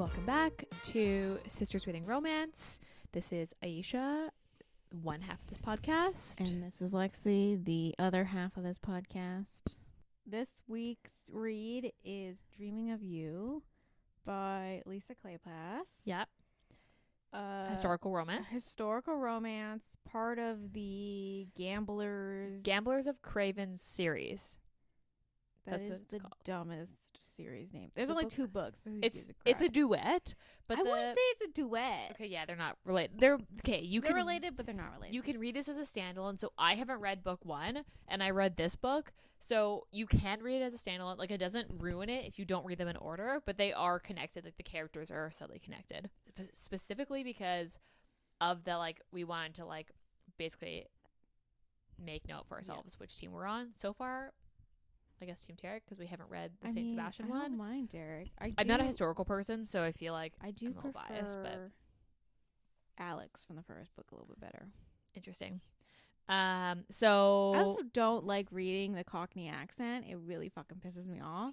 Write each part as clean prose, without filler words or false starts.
Welcome back to Sisters Reading Romance. This is Ayesha, one half of this podcast. And this is Lexi, the other half of this podcast. This week's read is Dreaming of You by Lisa Kleypas. Yep. Historical romance. Historical romance, part of the Gamblers of Craven series. That's what it's called. Dumbest series name. There's only 2 books. So it's a duet, but I wouldn't say it's a duet. Okay, yeah, they're not related. They're related, but they're not related. You can read this as a standalone. So I haven't read book 1, and I read this book. So you can read it as a standalone. Like, it doesn't ruin it if you don't read them in order, but they are connected. Like, the characters are subtly connected, specifically because of the, like, we wanted to, like, basically make note for ourselves which team we're on. So far, I guess Team Derek, because we haven't read the Saint Sebastian one. I don't mind Derek. I'm not a historical person, so I feel like I do I'm a little prefer biased, but Alex from the first book a little bit better. Interesting. So I also don't like reading the Cockney accent. It really fucking pisses me off.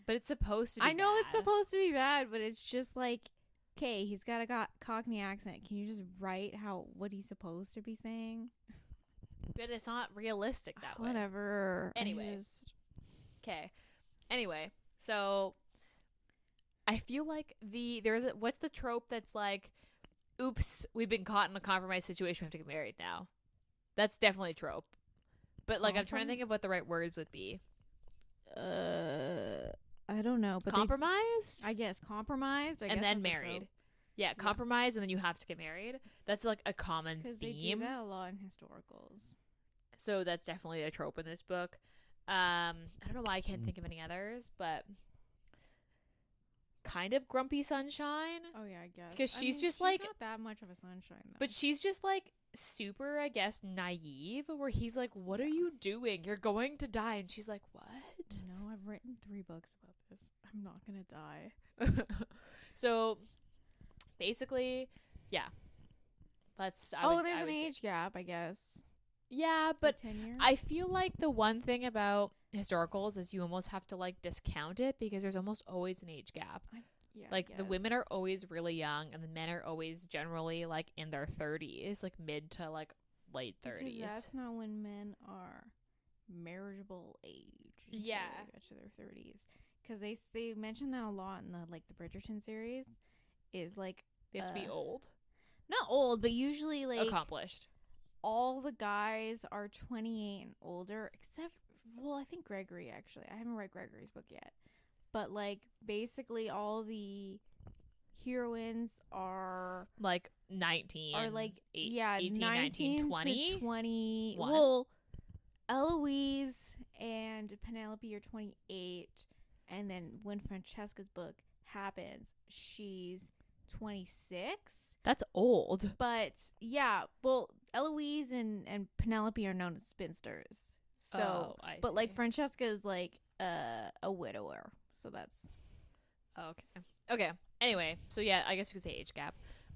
But it's supposed to be I know bad. it's supposed to be bad, but it's just like, okay, he's got a Cockney accent. Can you just write what he's supposed to be saying? But it's not realistic that way. Whatever. Anyway. Okay. Anyway, so I feel like what's the trope that's like, oops, we've been caught in a compromised situation, we have to get married now. That's definitely a trope. But like, I'm trying to think of what the right words would be. I don't know. But compromised? I guess compromised. And then married. Yeah, compromise and then you have to get married. That's like a common theme. Because they do that a lot in historicals. So that's definitely a trope in this book. I don't know why I can't think of any others, but kind of grumpy sunshine. Oh yeah, I guess. Because she's like not that much of a sunshine though. But she's just like super, I guess, naive. Where he's like, "What are you doing? You're going to die," and she's like, "What?" No, I've written 3 books about this. I'm not gonna die. So basically, yeah. There's an age gap, I guess. Yeah, but 10 years? I feel like the one thing about historicals is you almost have to like discount it because there's almost always an age gap. Like the women are always really young and the men are always generally like in their 30s, like mid to like late 30s. Because that's not when men are marriageable age. Yeah, they get to their 30s. Because they mention that a lot in the Bridgerton series. Is like they have to be old. Not old, but usually like accomplished. All the guys are 28 and older, except, I think Gregory, actually. I haven't read Gregory's book yet. But, like, basically all the heroines are... Like, 19. Are, like, 18, 19, 20? to 20. Well, Eloise and Penelope are 28. And then when Francesca's book happens, she's 26. That's old. But yeah, Eloise and Penelope are known as spinsters. So, but like Francesca is like a widower. So that's okay. Anyway, so yeah, I guess you could say age gap.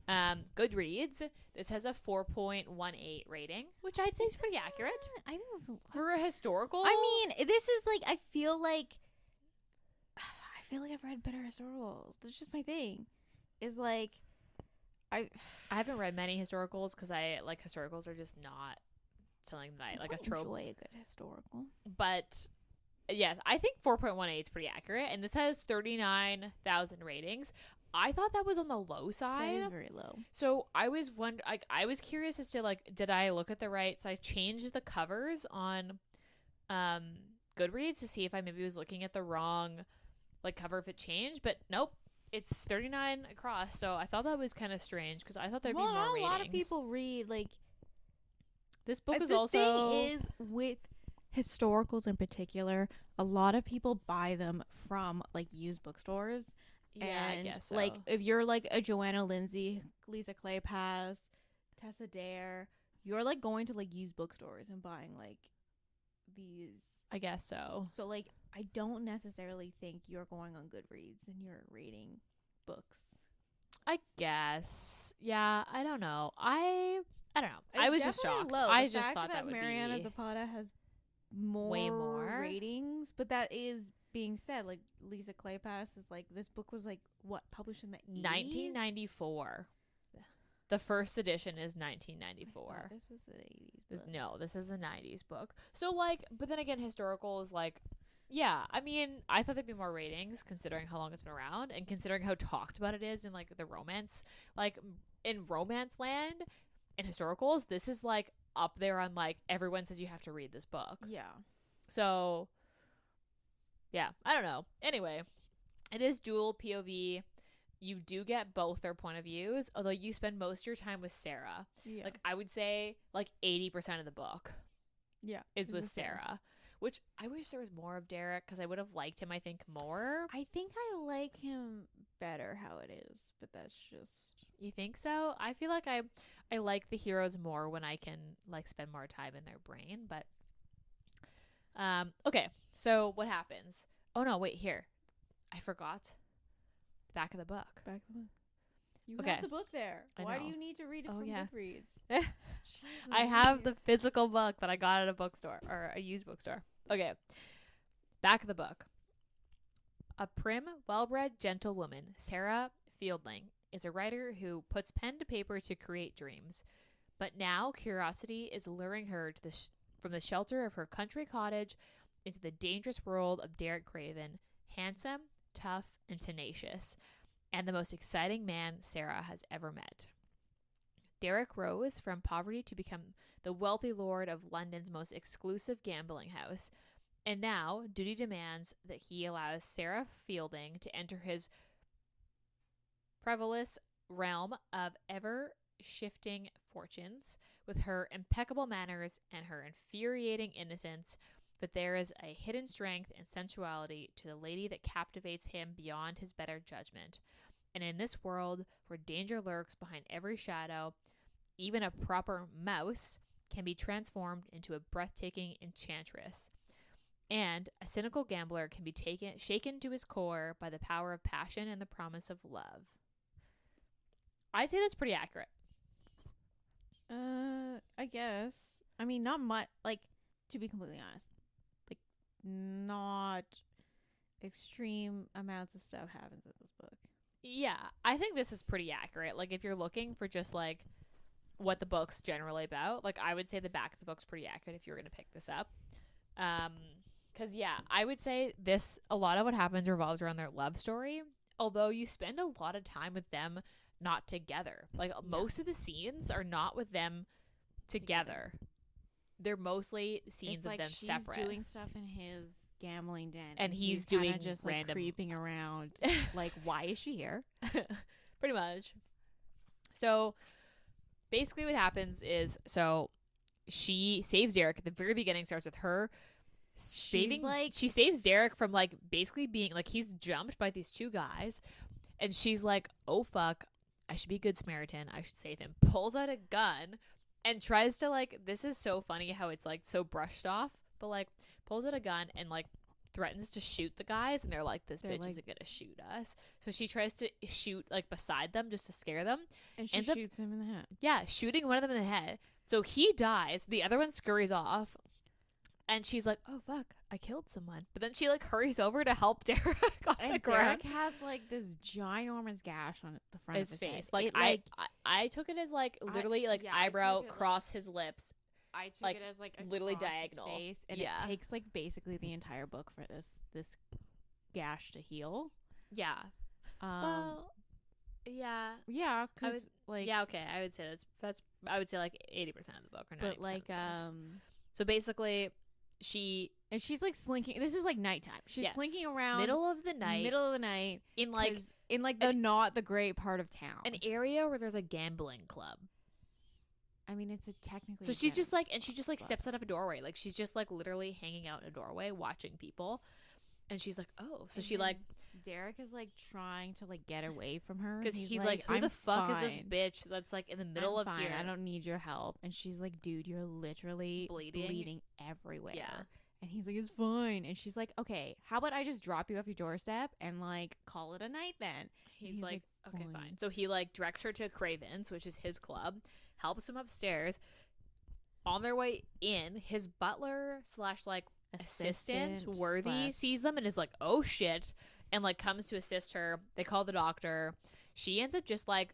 Goodreads. This has a 4.18 rating, which I'd say is pretty accurate. I think that's a lot. For a historical. I mean, this is like I feel like I've read better historicals. That's just my thing. Is like I haven't read many historicals because historicals are just not something that I like a trope. Enjoy a good historical. But yes, I think 4.18 is pretty accurate, and this has 39,000 ratings. I thought that was on the low side. That is very low. So I was I was curious as to like, did I look at the right? So I changed the covers on Goodreads to see if I maybe was looking at the wrong like cover if it changed, but nope. It's 39 across, so I thought that was kind of strange because I thought there'd be more ratings. A lot of people read like this book is the also. The thing is with historicals in particular, a lot of people buy them from like used bookstores. Yeah, and I guess so. Like if you're like a Joanna Lindsay, Lisa Kleypas, Tessa Dare, you're like going to like used bookstores and buying like these. I guess so. So like I don't necessarily think you're going on Goodreads and you're reading books. I guess. Yeah, I don't know. I don't know. I was just shocked. Low. I just thought that would Mariana be Zapata has way more more ratings, but that is being said, like Lisa Kleypas is like, this book was like what, published in the 80s? 1994. The first edition is 1994. This was the 80s. No, this is a 90s book. So like, but then again, historical is like, yeah. I mean, I thought there'd be more ratings considering how long it's been around and considering how talked about it is in like the romance, like in romance land, in historicals. This is like up there on like everyone says you have to read this book. Yeah. So, yeah, I don't know. Anyway, it is dual POV. You do get both their point of views, although you spend most of your time with Sarah. Yeah. Like, I would say, like, 80% of the book is with Sarah, which I wish there was more of Derek because I would have liked him, I think, more. I think I like him better how it is, but that's just... You think so? I feel like I like the heroes more when I can, like, spend more time in their brain, but... Okay, so what happens? Oh, no, wait, here. I forgot. Back of the book. You Okay. have the book there. Why do know. you need to read it from Goodreads? I have the physical book that I got at a bookstore or a used bookstore. Okay. Back of the book. A prim, well-bred, gentle woman, Sarah Fielding, is a writer who puts pen to paper to create dreams. But now curiosity is luring her to from the shelter of her country cottage into the dangerous world of Derek Craven, handsome, tough, and tenacious, and the most exciting man Sarah has ever met. Derek rose from poverty to become the wealthy lord of London's most exclusive gambling house, and now duty demands that he allows Sarah Fielding to enter his perilous realm of ever-shifting fortunes with her impeccable manners and her infuriating innocence. But there is a hidden strength and sensuality to the lady that captivates him beyond his better judgment. And in this world where danger lurks behind every shadow, even a proper mouse can be transformed into a breathtaking enchantress. And a cynical gambler can be shaken to his core by the power of passion and the promise of love. I'd say that's pretty accurate. I guess. I mean, not much. Like, to be completely honest, like, not extreme amounts of stuff happens in this book. Yeah, I think this is pretty accurate. Like, if you're looking for just, like, what the book's generally about, like, I would say the back of the book's pretty accurate if you were going to pick this up. Because, yeah, I would say a lot of what happens revolves around their love story, although you spend a lot of time with them not together. Like, most of the scenes are not with them together. They're mostly scenes of them separate. She's doing stuff in his gambling den, and he's doing just random, like creeping around. Like, why is she here? Pretty much. So basically, what happens is, she saves Derek. At the very beginning, starts with her saving. She saves Derek from like basically being like he's jumped by these two guys, and she's like, "Oh fuck, I should be a good Samaritan. I should save him." Pulls out a gun. And tries to, like, this is so funny how it's, like, so brushed off. But, like, pulls out a gun and, like, threatens to shoot the guys. And they're like, this bitch isn't going to shoot us. So she tries to shoot, like, beside them just to scare them. And she shoots him in the head. Yeah, shooting one of them in the head. So he dies. The other one scurries off. And she's like, oh, fuck, I killed someone. But then she, like, hurries over to help Derek off the ground. Derek has, like, this ginormous gash on the front of his face. Head. Like, I took it as, like, literally, eyebrow, cross his lips. I took it as, like, literally diagonal. His face, and it takes, like, basically the entire book for this gash to heal. Yeah. Well, yeah. Yeah, because, like... Yeah, okay, I would say that's I would say, like, 80% of the book or 90% But, like, so basically... she's like slinking. This is like nighttime. She's slinking around middle of the night in like the not the great part of town, an area where there's a gambling club. I mean, it's a technically. So she's just like, and she just like steps out of a doorway, like she's just like literally hanging out in a doorway watching people, and she's like, oh, so she like. Derek is like trying to like get away from her because he's like, who the fuck is this bitch that's like in the middle of here? I don't need your help. And she's like, dude, you're literally bleeding everywhere. Yeah. And he's like, it's fine. And she's like, okay, how about I just drop you off your doorstep and like call it a night then? He's like, okay, fine. So he like directs her to Craven's, which is his club, helps him upstairs. On their way in, his butler / like assistant Just Worthy left. sees them and is like, oh shit, and like comes to assist her. They call the doctor. She ends up just like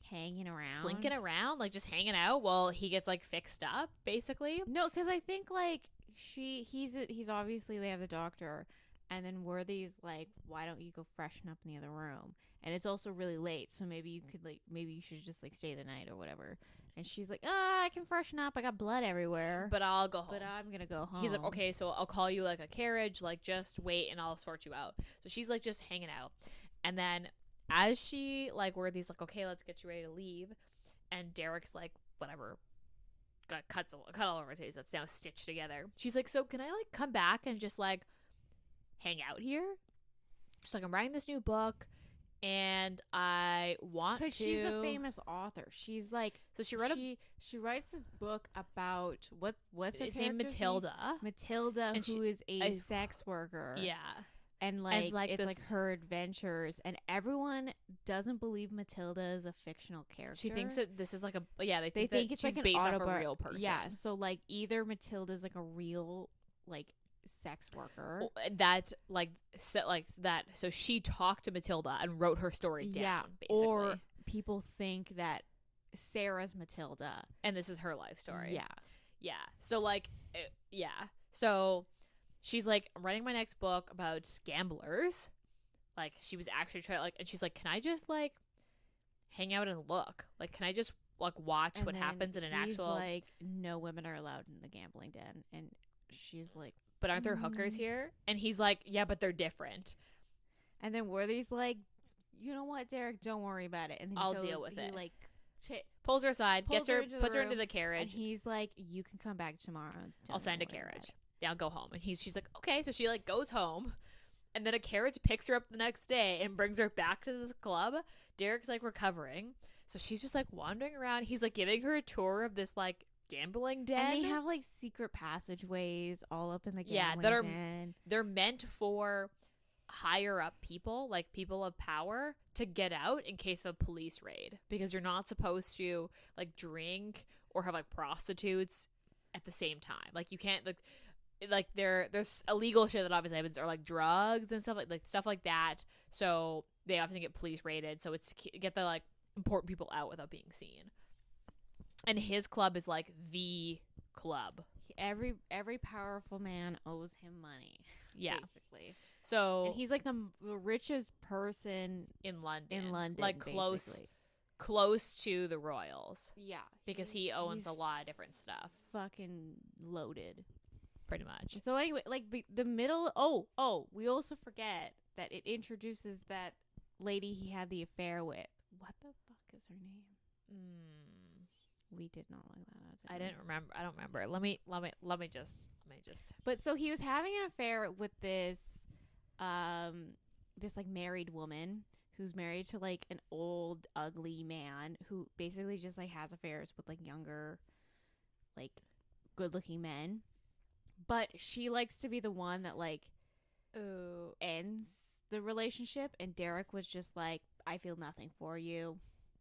hanging around, slinking around, like just hanging out while he gets like fixed up, basically. No, because I think like he's obviously, they have the doctor, and then Worthy's like, why don't you go freshen up in the other room? And it's also really late, so maybe you could like, maybe you should just like stay the night or whatever. And she's like, I can freshen up. I got blood everywhere, But I'll go home. but I'm gonna go home. He's like, okay, so I'll call you like a carriage, like just wait and I'll sort you out. So she's like just hanging out. And then as she like Worthy's like, okay, let's get you ready to leave. And Derek's like, whatever. Got cut all over his face that's now stitched together. She's like, so can I like come back and just like hang out here? She's like, I'm writing this new book and I want to. Because she's a famous author. She's like, so she wrote she writes this book about what's her it's named character's Matilda. name? Matilda, And who is a sex worker. Yeah. And like, it's like it's this- like her adventures, and everyone doesn't believe Matilda is a fictional character. She thinks that this is like a they they think, think that it's she's like an based off a autobi- real person. Yeah, so like either Matilda's like a real like sex worker. That like so she talked to Matilda and wrote her story down, Yeah, basically. or people think that Sarah's Matilda. And this is her life story. Yeah. So like so she's like, I'm writing my next book about gamblers. Like she was actually trying like, and she's like, can I just like hang out and look? Like, can I just like watch And what then happens in an he's actual like, no women are allowed in the gambling den, and she's like, but aren't there hookers here? And he's like, yeah, but they're different. and then Worthy's like, you know what, Derek, don't worry about it, and then I'll he deal goes- with he it. like Pulls her aside, Pulls gets her her, into the puts her into room, the and carriage. he's like, you can come back tomorrow. I'll Don't send a worry about carriage. it. Yeah, I'll go home. And she's like, okay. So she like goes home, and then a carriage picks her up the next day and brings her back to this club. Derek's like recovering, so she's just like wandering around. He's like giving her a tour of this like gambling den. And they have like secret passageways all up in the Yeah, gambling that are- den. They're meant for higher up people, like people of power, to get out in case of a police raid, because you're not supposed to like drink or have like prostitutes at the same time. Like you can't like there's illegal shit that obviously happens, or like drugs and stuff like stuff like that. So they often get police raided. So it's to get the like important people out without being seen. And his club is like the club. Every powerful man owes him money. Yeah. Basically. So And he's like the richest person in London, in London, like basically. close to the royals, Yeah, because he owns he's a lot of different stuff, fucking loaded. pretty much. So anyway, like the middle. Oh, we also forget that it introduces that lady he had the affair with. What the fuck is her name? We did not like that. I didn't remember. I don't remember. Let me just. But so he was having an affair with this like married woman who's married to like an old ugly man who basically just like has affairs with like younger, like good looking men. But she likes to be the one that like ends the relationship, and Derek was just like, I feel nothing for you.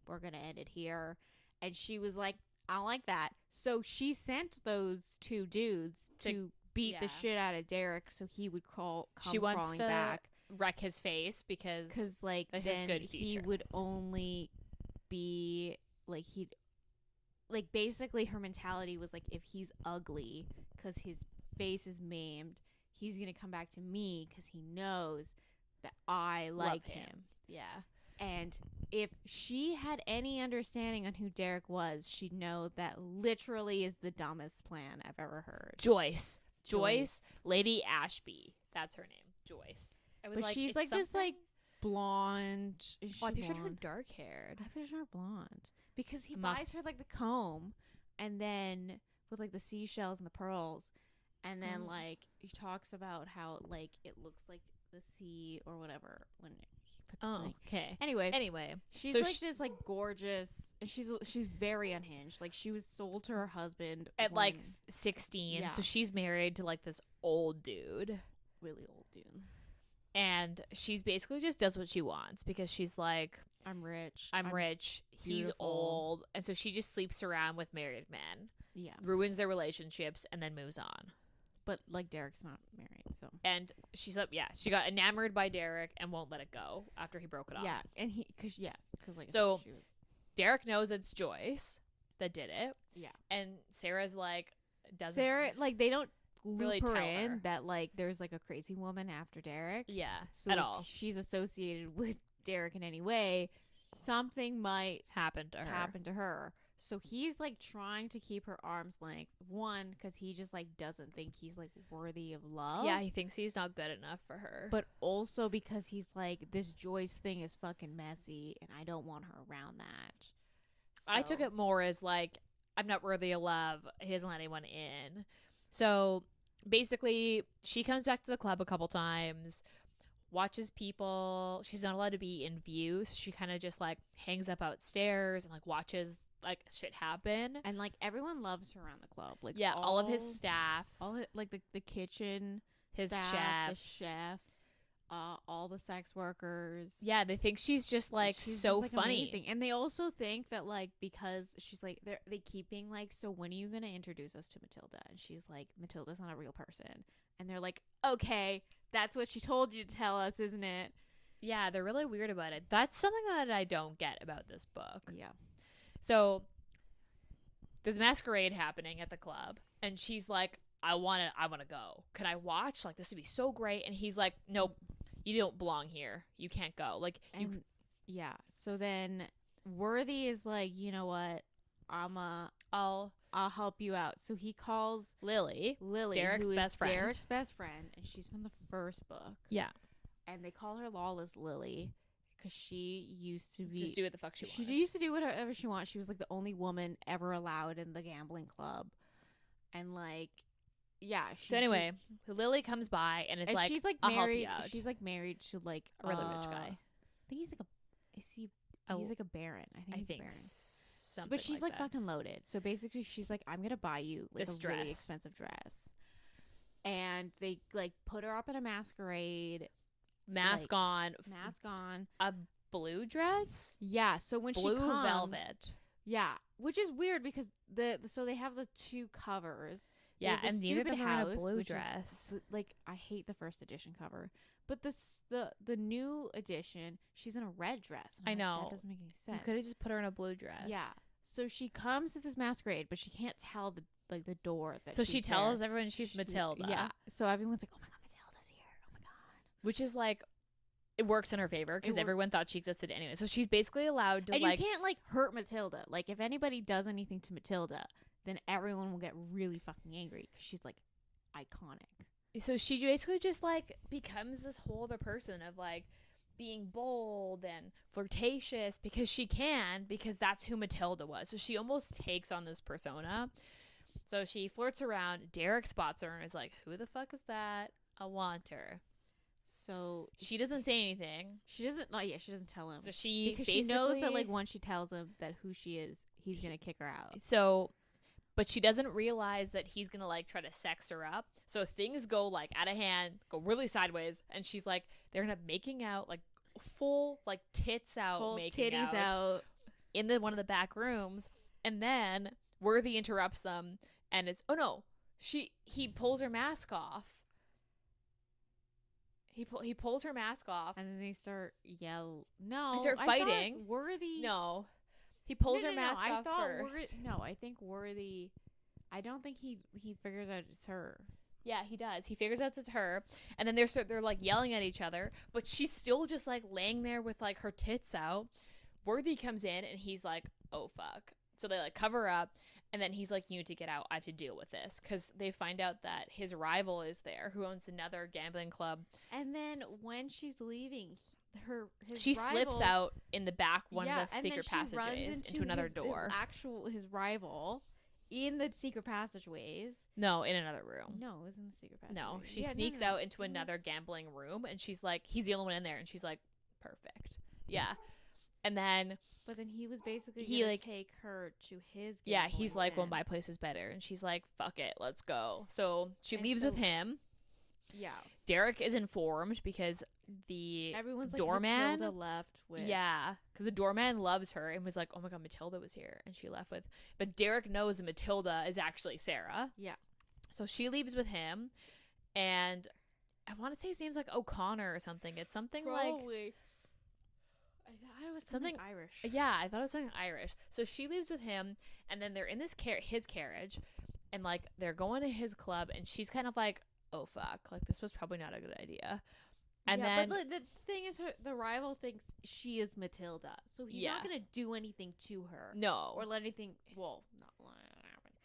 We're gonna end it here. And she was like, I don't like that. So she sent those two dudes to beat the shit out of Derek so he would come She wants crawling to back. wreck his face because Like his then good he would features. only be like, he'd like, basically her mentality was like, if he's ugly because his face is maimed, he's gonna come back to me because he knows that I like him. Yeah. And if she had any understanding on who Derek was, she'd know that literally is the dumbest plan I've ever heard. Joyce, Lady Ashby. That's her name, Joyce. I was But like, she's it's like this something- like blonde. Is Oh, I she pictured her blonde? dark haired. I pictured her blonde because he Mock- buys her like the comb, and then with like the seashells and the pearls, and then like he talks about how like it looks like the sea or whatever when he put the thing. Okay. Anyway, she's so like this like gorgeous, and she's very unhinged. Like she was sold to her husband at when- like 16, Yeah. so she's married to like this old dude. really old dude. And she's basically just does what she wants because she's like, I'm rich. I'm rich, he's beautiful. old. And so she just sleeps around with married men, Yeah, ruins their relationships, and then moves on. but like Derek's not And she's like, she got enamored by Derek and won't let it go after he broke it off. Yeah, and because like So- she was, Derek knows it's Joyce that did it. yeah. And Sarah's like, doesn't. Sarah, like, they don't really loop her tell in her. that, like, there's, like, a crazy woman after Derek. Yeah, So at if all. she's associated with Derek in any way, something might Happened to her. happen to her. So he's, like, trying to keep her arm's length. One, because he just, like, doesn't think he's, like, worthy of love. Yeah, he thinks he's not good enough for her. But also because he's like, this Joyce thing is fucking messy, and I don't want her around that. I took So- it more as like, I'm not worthy of love. He doesn't let anyone in. So basically, she comes back to the club a couple times, watches people. She's not allowed to be in view. So she kind of just like hangs up outstairs and like watches like shit happen. And like everyone loves her around the club. Like Yeah, all of his staff, like the kitchen, his staff, chef. the chef, all the sex workers. Yeah, they think she's just like She's so just, like, funny. amazing. And they also think that like because she's like they keep being like, so when are you gonna introduce us to Matilda? And she's like, Matilda's not a real person. And they're like, okay, that's what she told you to tell us, isn't it? Yeah, they're really weird about it. That's something that I don't get about this book. Yeah. So there's masquerade happening at the club, and she's like, I want to go. Can I watch? Like, this would be so great. And he's like, nope, you don't belong here. You can't go. Like, And yeah. So then Worthy is like, you know what? I'll help you out. So he calls Lily, Derek's who is best friend. Derek's best friend, and she's from the first book. Yeah, And they call her Lawless Lily because she used to be just do what the fuck she She wanted. used to do whatever she wanted. She was like the only woman ever allowed in the gambling club, and like, yeah. So anyway, Lily comes by and is and like, she's like I'll help married. you out. She's like married to like A really rich guy. I think he's like a. Is he? Oh, He's like a baron. I think. I He's think a baron. something. But she's like that. fucking loaded. So basically, she's like, I'm gonna buy you like This a really dress. expensive dress, and they like put her up in a masquerade, mask like, on, mask on. a blue dress, Yeah. So when blue she comes, velvet. yeah, which is weird because so they have the two covers. They Yeah, have the and neither of Stupid them are in a House, blue which is dress. like I hate the first edition cover, but the new edition, she's in a red dress. And I I'm like, know. that doesn't make any You sense. could have just put her in a blue dress. Yeah. So she comes to this masquerade, but she can't tell the door that. So she she's tells there. everyone she's Matilda. Yeah. So everyone's like, "Oh my god, Matilda's here! Oh my god!" Which is like, it works in her favor because It wor- everyone thought she existed anyway. So she's basically allowed to And like. you can't like hurt Matilda. Like if anybody does anything to Matilda, then everyone will get really fucking angry because she's like iconic. So she basically just like becomes this whole other person of like being bold and flirtatious because that's who Matilda was. So she almost takes on this persona. So she flirts around. Derek spots her and is like, who the fuck is that? I want her. So She doesn't say anything. she doesn't. Oh yeah, she doesn't tell him So she because basically she knows that like once she tells him that who she is, he's gonna kick her out. So, but she doesn't realize that he's gonna like try to sex her up. So things go like out of hand, go really sideways, and she's like, they're gonna making out like full like tits out, Full making titties out. in one of the back rooms, and then Worthy interrupts them, and it's he pulls her mask off. He pulls her mask off. And then they start No, They start I fighting. thought Worthy. No, he pulls No, her no, no, mask I off thought first. I think Worthy. I don't think he figures out it's her. Yeah, he does. He figures out it's her, and then they're like yelling at each other, but she's still just like laying there with like her tits out. Worthy comes in and he's like, "Oh fuck!" So they like cover her up, and then he's like, "You need to get out. I have to deal with this," because they find out that his rival is there, who owns another gambling club. And then when she's leaving, She slips out in the back one of the and then secret she runs passageways into another door. His rival in the secret passageways. No, in another room. No, it was in the secret passageway. No, she Yeah, sneaks no. out into another gambling room, and she's like, he's the only one in there, and she's like, perfect. Yeah. And then, But then he was basically He, gonna like- take her to his. yeah, he's gambling like, well, den. my place is better. And she's like, fuck it, let's go. So she And leaves so- with him. Yeah, Derek is informed because the everyone's like doorman. Matilda left with. Yeah, because the doorman loves her and was like, oh my god, Matilda was here. And she left with, but Derek knows that Matilda is actually Sarah. Yeah. So she leaves with him, and I want to say his name's like O'Connor or something. It's something like Probably. I was something Irish. Yeah, I thought it was something Irish. So she leaves with him, and then they're in this his carriage, and like they're going to his club, and she's kind of like, oh fuck, like this was probably not a good idea. And then, but the thing is, the rival thinks she is Matilda, so he's not gonna do anything to her. No, or let anything. Well, not.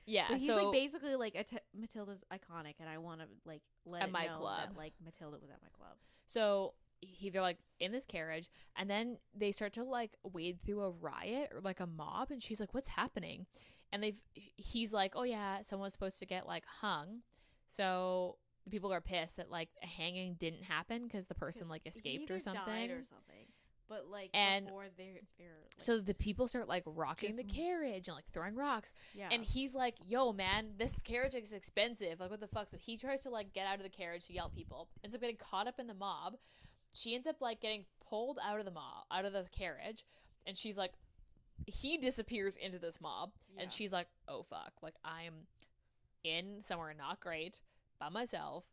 Yeah, but he's so like basically like Matilda's iconic, and I want to like let it my know club. that like Matilda was at my club. So they're like in this carriage, and then they start to like wade through a riot or like a mob, and she's like, "What's happening?" And he's like, "Oh yeah, someone's supposed to get like hung," so the people are pissed that like a hanging didn't happen because the person like escaped or something. Died or something. But like and before they're like, so the people start like rocking the carriage and like throwing rocks. Yeah. And he's like, "Yo, man, this carriage is expensive. Like, what the fuck?" So he tries to like get out of the carriage to yell at people. Ends up getting caught up in the mob. She ends up like getting pulled out of the carriage, and she's like, he disappears into this mob, and she's like, "Oh fuck! Like I'm in somewhere not great by myself,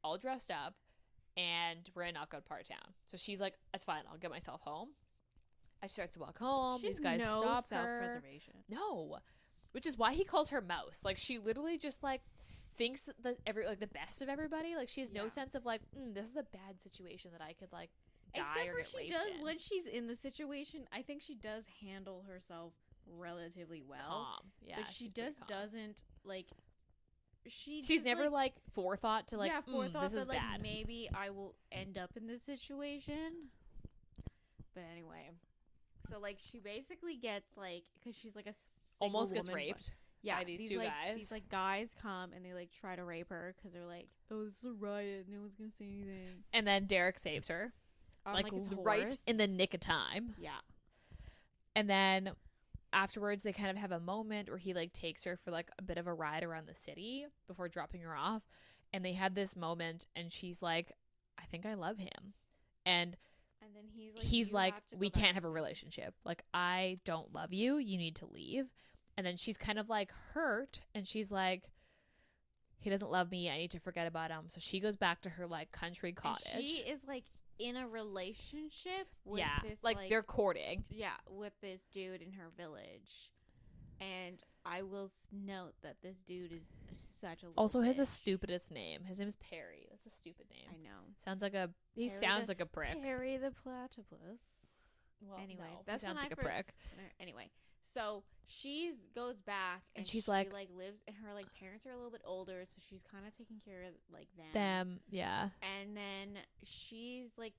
all dressed up." And we're in not good part of town. So she's like, "That's fine. I'll get myself home." I start to walk home. These guys stop her. Self-preservation. No, which is why he calls her Mouse. Like she literally just like thinks that the best of everybody. Like she has no sense of like, this is a bad situation that I could like die Except or for get she raped does in. when she's in the situation. I think she does handle herself relatively well. Calm, yeah. But she just doesn't like. She's never like forethought to like this is that, like, bad. Maybe I will end up in this situation. But anyway, so like she basically gets like because she's like a almost gets woman, raped. Yeah, by these two guys. These like guys come and they like try to rape her because they're like, "Oh, this is a riot. No one's gonna say anything." And then Derek saves her, like right in the nick of time. Yeah. And then afterwards they kind of have a moment where he like takes her for like a bit of a ride around the city before dropping her off, and they had this moment and she's like, "I think I love him." And then he's like "We can't have a relationship. Like I don't love you. You need to leave." And then she's kind of like hurt, and she's like, "He doesn't love me. I need to forget about him." So she goes back to her like country cottage. And she is like in a relationship with this like they're courting. Yeah, with this dude in her village. And I will note that this dude is such a little also has bitch. the stupidest name. His name is Perry. That's a stupid name. I know. Sounds like like a prick. Perry the platypus. Well, anyway, no, that sounds like a prick. Anyway, so she goes back and she's she like lives, and her like parents are a little bit older, so she's kind of taking care of like them. Yeah. And then she's like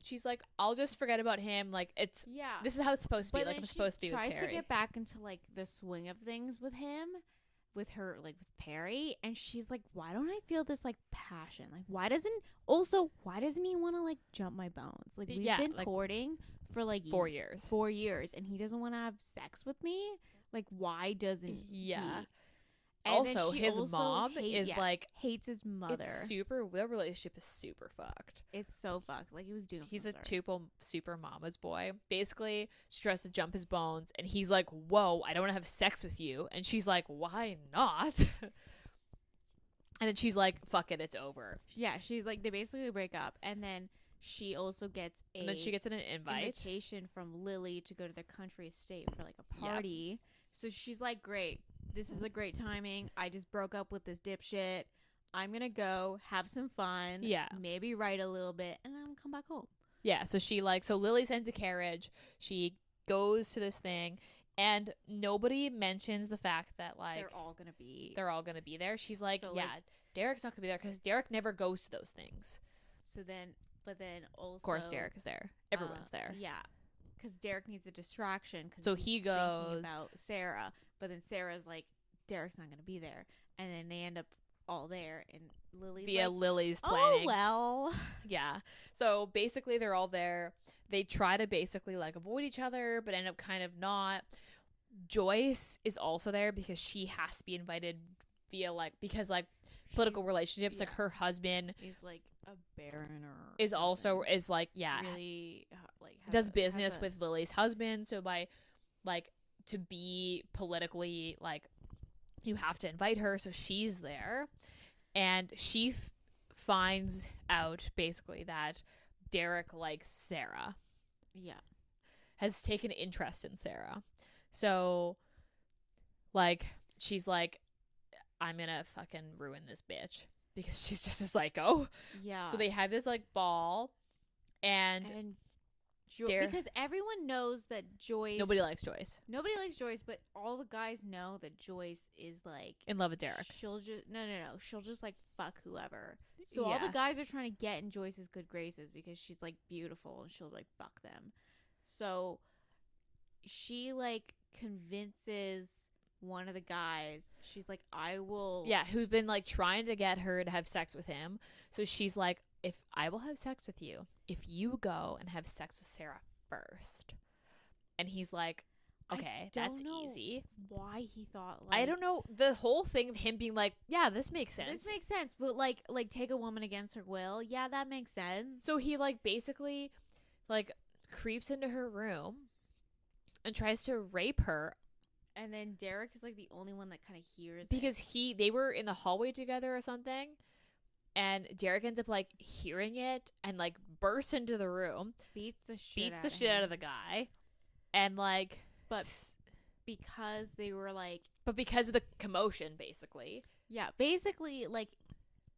she's like, "I'll just forget about him. Like it's this is how it's supposed to be. Like I'm supposed to be with Perry." Tries to get back into like the swing of things with him, with her like with Perry, and she's like, "Why don't I feel this like passion? Like why doesn't he want to like jump my bones? Like we've been like, courting for like 4 years. 4 years, and he doesn't want to have sex with me. Like why doesn't he?" And also, his mom hates his mother. It's their relationship is super fucked. It's so fucked. Like he was doing. He's a super mama's boy. Basically, she tries to jump his bones, and he's like, "Whoa, I don't want to have sex with you." And she's like, "Why not?" And then she's like, "Fuck it, it's over." Yeah, she's like, they basically break up, and then she also gets an invitation from Lily to go to their country estate for like a party. Yep. So she's like, "Great. This is a great timing. I just broke up with this dipshit. I'm going to go have some fun. Yeah. Maybe write a little bit, and I'm going to come back home." Yeah. So so Lily sends a carriage. She goes to this thing, and nobody mentions the fact that like they're all going to be there. She's like, so, yeah, Derek's not going to be there because Derek never goes to those things. But then also, of course, Derek is there. Everyone's there. Yeah. Because Derek needs a distraction. So he goes thinking about Sarah. But then Sarah's like, Derek's not going to be there. And then they end up all there. And Lily's planning. Oh, well. Yeah. So basically they're all there. They try to basically like avoid each other, but end up kind of not. Joyce is also there because she has to be invited via political relationships. Like her husband is like a baron or is also is like really does business with Lily's husband. So by like to be politically like you have to invite her. So she's there, and she finds out basically that Derek likes Sarah, Yeah. has taken interest in Sarah. So, like, she's like, I'm gonna fucking ruin this bitch because she's just a psycho. Yeah. So they have this, like, ball, and because everyone knows that Joyce... Nobody likes Joyce. Nobody likes Joyce, but all the guys know that Joyce is, like... In love with Derek. She'll just... No. She'll just, like, fuck whoever. So all the guys are trying to get in Joyce's good graces because she's, like, beautiful and she'll, like, fuck them. So she, like, convinces one of the guys. She's like, I will... Yeah, who's been, like, trying to get her to have sex with him. So she's like, if I will have sex with you, if you go and have sex with Sarah first. And he's like, okay, that's easy. Why he thought, like... I don't know. The whole thing of him being like, yeah, this makes sense. This makes sense. But, like take a woman against her will. Yeah, that makes sense. So he, like, basically, like, creeps into her room and tries to rape her. And then Derek is, like, the only one that kind of hears because they were in the hallway together or something, and Derek ends up, like, hearing it and, like, bursts into the room, beats the shit out of the guy, and, like, but because they were, like, but because of the commotion, basically, like,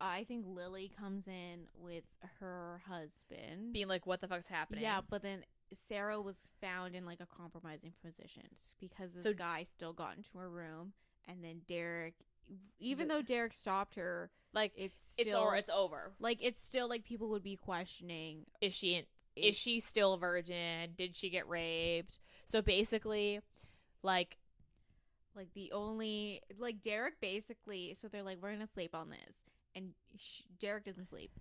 I think Lily comes in with her husband being like, what the fuck's happening? Yeah, but then Sarah was found in, like, a compromising position because this guy still got into her room, and then Derek, even though Derek stopped her, like, it's over. Like, it's still, like, people would be questioning, is she still a virgin? Did she get raped? So basically, like the only, like, Derek basically, so they're like, we're gonna sleep on this, and Derek doesn't sleep,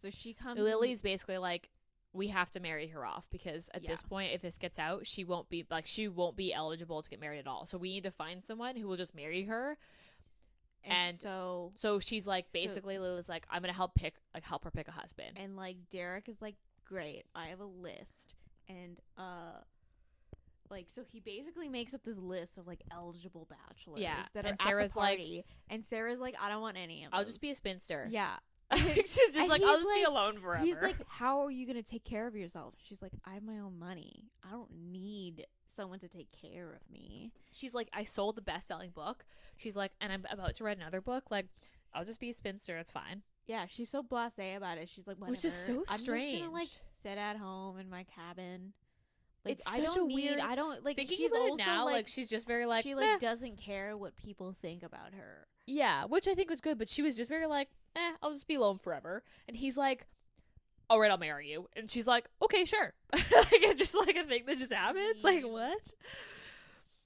so she comes. Lily's basically like, we have to marry her off because at this point, if this gets out, she won't be eligible to get married at all. So we need to find someone who will just marry her. And so she's like, basically, Lily's like, I'm gonna help her pick a husband. And, like, Derek is like, great, I have a list, and like, so he basically makes up this list of, like, eligible bachelors that are Sarah's at the party, and Sarah's like, I don't want any of those. I'll just be a spinster. Yeah. She's just like, I'll just be alone forever. He's like, how are you gonna take care of yourself? She's like, I have my own money. I don't need someone to take care of me. She's like, I sold the best-selling book. She's like, and I'm about to write another book. Like, I'll just be a spinster. It's fine. Yeah, she's so blasé about it. She's like, whatever. Which is so strange. I'm just gonna, like, sit at home in my cabin. Like, it's such a weird. I don't, like, thinking she's about also, it now. like, she's just very, like, she, like, doesn't care what people think about her. Yeah, which I think was good, but she was just very like, I'll just be alone forever. And he's like, all right, I'll marry you. And she's like, okay, sure. Like, it's just like a thing that just happens. Like, what?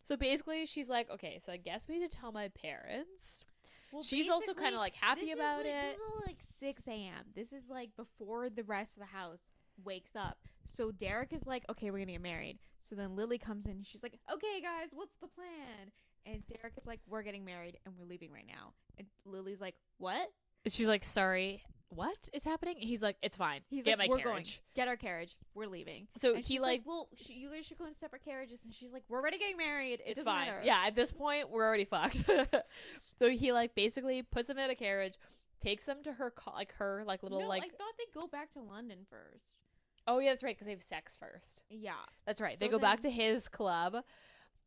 So basically, she's like, okay, so I guess we need to tell my parents. Well, she's also kind of, like, happy about it. This is all, like, 6 a.m. This is, like, before the rest of the house wakes up. So Derek is like, okay, we're gonna get married. So then Lily comes in and she's like, okay, guys, what's the plan? And Derek is like, we're getting married and we're leaving right now. And Lily's like, what? She's like, sorry, what is happening? And he's like, it's fine. He's get like, my we're carriage. Going. Get our carriage. We're leaving. So and he like, well, you guys should go in separate carriages. And she's like, we're already getting married. It's fine. Matter. Yeah, at this point, we're already fucked. So he like basically puts them in a carriage, takes them to her little like. I thought they go back to London first. Oh yeah, that's right, because they have sex first. Yeah, that's right. So they go back to his club,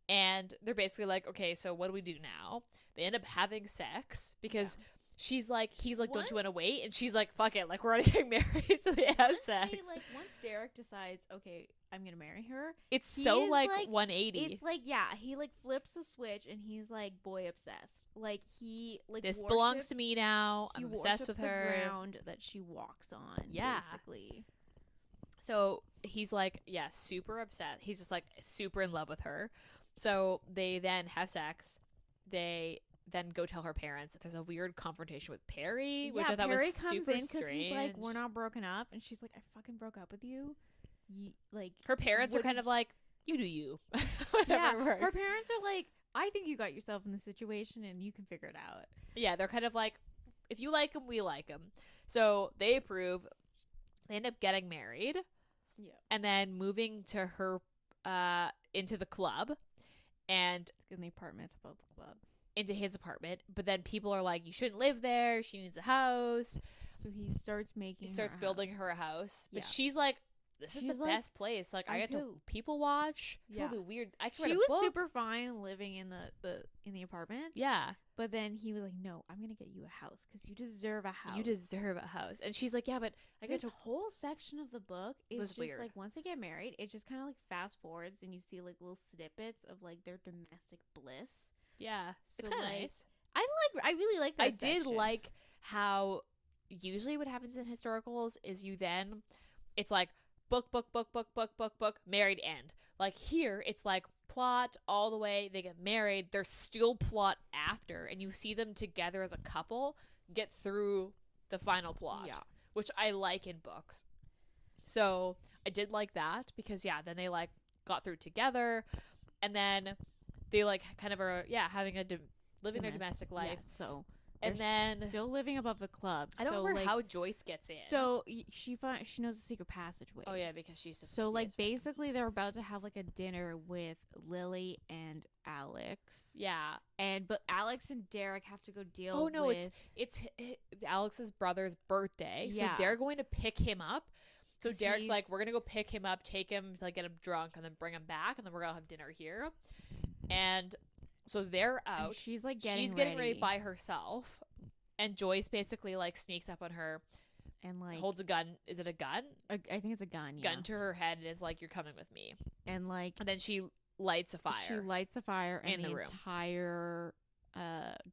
and they're basically like, okay, so what do we do now? They end up having sex because he's like, don't you want to wait? And she's like, fuck it, like, we're already getting married, so they have sex. Once Derek decides, okay, I'm gonna marry her, it's so like 180. It's like, he like flips the switch and he's like boy obsessed. Like, he like, this belongs to me now. I'm obsessed with her. The ground that she walks on. Yeah, basically. So he's like, super upset. He's just like super in love with her. So they then have sex. They then go tell her parents. There's a weird confrontation with Perry, which I thought Perry was super comes in strange. He's like, we're not broken up. And she's like, I fucking broke up with you. Like, her parents are kind of like, you do you. Yeah, her parents are like, I think you got yourself in the situation and you can figure it out. Yeah, they're kind of like, if you like him, we like him. So they approve. They end up getting married. Yeah. And then moving to her into the club and in the apartment above the club. Into his apartment. But then people are like, you shouldn't live there. She needs a house. So he starts making. He starts building her a house, but Yeah. she's like, "This is She's the like, best place. Like, I I get to too. people watch. Yeah. People do weird. I can She read a was book. super fine living in the apartment. Yeah, But then he was like, "No, I'm gonna get you a house because you deserve a house. you deserve a house." And she's like, "Yeah, but I get This to." whole section of the book is Was just weird. like once they get married, it just kind of like fast forwards and you see like little snippets of like their domestic bliss. Yeah, it's So, kind of like, nice. I really like that. I did section. like how usually what happens in historicals is it's like book, married, end. Like here, it's like plot all the way. They get married. There's still plot after, and you see them together as a couple get through the final plot, Yeah. which I like in books. So I did like that because then they like got through together, and then they like kind of are having living their domestic life. Yeah, so And they're then still living above the club. I don't so, remember like, how Joyce gets in. So she knows the secret passageway. Oh yeah, because she's just so like basically they're about to have like a dinner with Lily and Alex. But Alex and Derek have to go deal. Oh no, with... it's Alex's brother's birthday, so Yeah. they're going to pick him up. So 'Cause Derek's like, he's- we're gonna go pick him up, take him, like get him drunk, and then bring him back, and then we're gonna have dinner here. And so they're out. And she's like She's getting ready by herself, and Joyce basically like sneaks up on her and like holds a gun. Is it a gun? I think it's a gun. Yeah. Gun to her head and is like, "You're coming with me." And like And then she lights a fire. she lights a fire and in the the room. entire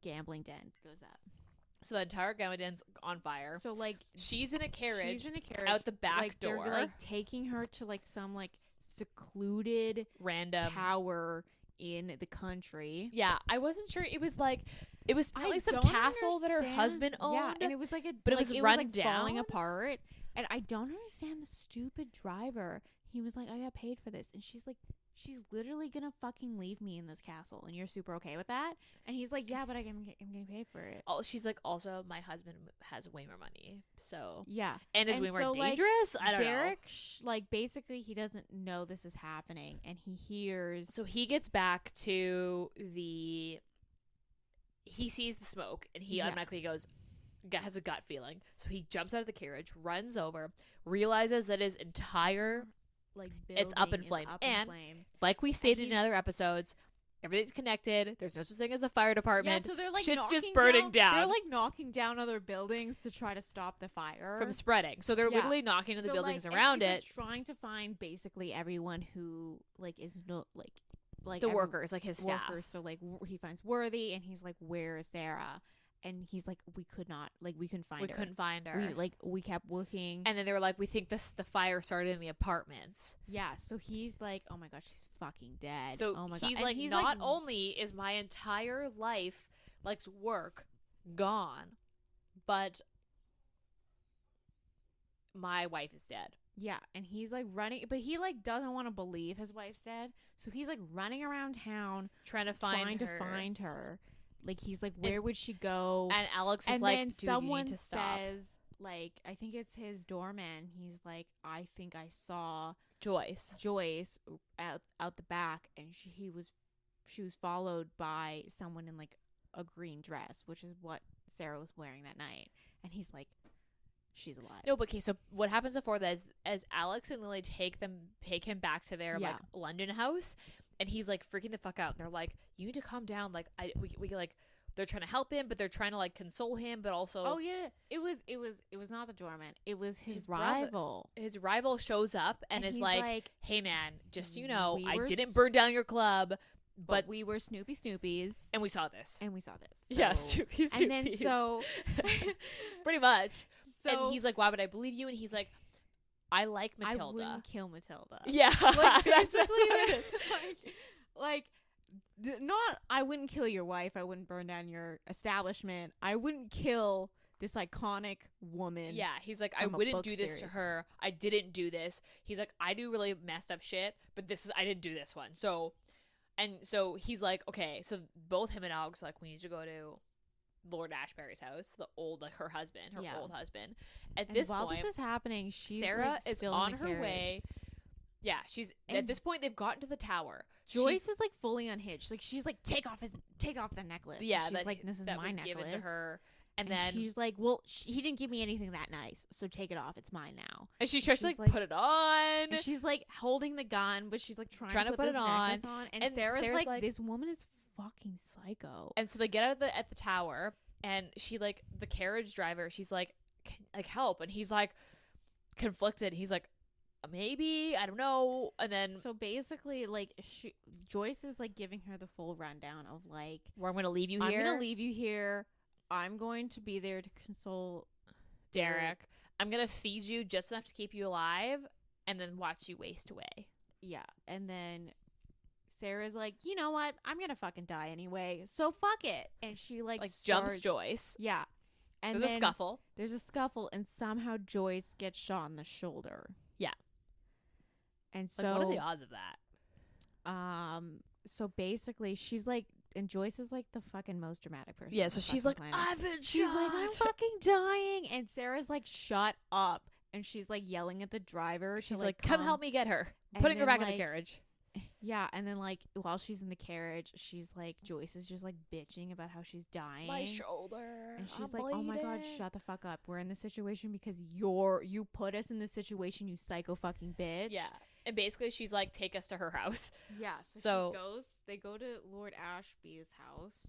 gambling den goes up. So the entire Gammaden's on fire. So like She's in a carriage. she's in a carriage out the back like, door. They're like taking her to like some like secluded Random tower in the country. Yeah, I wasn't sure. It was probably some don't castle that her understand- husband owned. Yeah, and it was like but it was run like, falling down? apart. And I don't understand the stupid driver. He was like, "I got paid for this," and she's like, "She's literally gonna fucking leave me in this castle, and you're super okay with that?" And he's like, "Yeah, but I'm getting paid for it." She's like, also, my husband has way more money, so Yeah, and is And way more so, like, dangerous. I don't know. Derek, like basically, he doesn't know this is happening, and he hears. So he gets back to he sees the smoke, and he Yeah. automatically has a gut feeling. So he jumps out of the carriage, runs over, realizes that his entire, like it's up in building is flame. up in And flames. like we stated in he's- other episodes, everything's connected. There's no such thing as a fire department. Yeah, so they're like Shit's just knocking burning down. They're like knocking down other buildings to try to stop the fire from spreading. So they're Yeah. literally knocking into the So, buildings like, and around he's, it. like, trying to find basically everyone who like is no like The workers, like his staff. workers. So like he finds Worthy, and he's like, "Where is Sarah?" And he's like, "We couldn't find We her. couldn't find her. We kept looking." And then they were like, we think the fire started in the apartments. Yeah, so he's like, "Oh my gosh, she's fucking dead." So oh my god. he's And like, he's not like, only is my entire life, like work, gone, but my wife is dead. Yeah, and he's like running, but he like doesn't want to believe his wife's dead. So he's like running around town Trying to trying her. to find her. Like he's like, "Where would she go?" And Alex is And like, then dude, someone you need to stop. says, like, I think it's his doorman. He's like, "I think I saw Joyce. Joyce out the back, and she was followed by someone in like a green dress, which is what Sarah was wearing that night." And he's like, "She's alive." No, but okay, so what happens before that is as Alex and Lily take him back to their Yeah. like London house, and he's like freaking the fuck out. And they're like, you need to calm down. Like we like, they're trying to help him, but they're trying to like console him, but also Oh yeah, it was not the doorman. It was his brother. rival. his rival shows up and is he's like, hey man, just so you know, we I were didn't burn down your club, but we were Snoopies, and we saw this. and we saw this. Yeah, So- Snoopy. and then so pretty much. so And he's like, why would I believe you? And he's like, I like Matilda. I wouldn't kill Matilda. Yeah, Like, that's basically, what it is. not I wouldn't kill your wife. I wouldn't burn down your establishment. I wouldn't kill this iconic woman. Yeah, he's like, I from a wouldn't book do this to series. her. I didn't do this. He's like, I do really messed up shit, but I didn't do this one. So he's like, okay, so both him and Alex are like, we need to go to Lord Ashbury's house, the old, like her husband, her Yeah. old husband. At And this while point, this is happening, she's Sarah like, is still on in the her carriage. way. Yeah, she's at And this point they've gotten to the tower. Joyce is like fully unhinged. Like she's like, take off the necklace. Yeah, and she's like, this is that my was necklace. given to her. And then she's like, well, he didn't give me anything that nice, so take it off. It's mine now. and she tries to she's like put it on. And she's like holding the gun, but she's like trying to put it this necklace on. And Sarah's Sarah's like, this woman is fucking psycho. And so they get out at the tower, and she like the carriage driver. She's like, help, and he's like conflicted. He's like, maybe, I don't know. And then so basically, like Joyce is like giving her the full rundown of like, where I'm gonna leave you here. I'm gonna leave you here. I'm going to be there to console Derek. I'm gonna feed you just enough to keep you alive, and then watch you waste away. Yeah, and then Sarah's like, you know what? I'm gonna fucking die anyway, so fuck it. And she like jumps Joyce. Yeah, and there's a scuffle. There's a scuffle, and somehow Joyce gets shot in the shoulder. Yeah, and so like, what are the odds of that? So basically, she's like, and Joyce is like the fucking most dramatic person. Yeah, so she's like, I've been shot. She's like, I'm fucking dying, and Sarah's like, shut up, and she's like yelling at the driver. She's like, come help me get her. Putting her back in the carriage. Yeah, and then like while she's in the carriage, she's like, Joyce is just like bitching about how she's dying. My shoulder. And she's I'm like, oh my god, shut the fuck up. We're in this situation because you put us in this situation, you psycho fucking bitch. Yeah. And basically she's like, take us to her house. Yeah. So they go to Lord Ashby's house,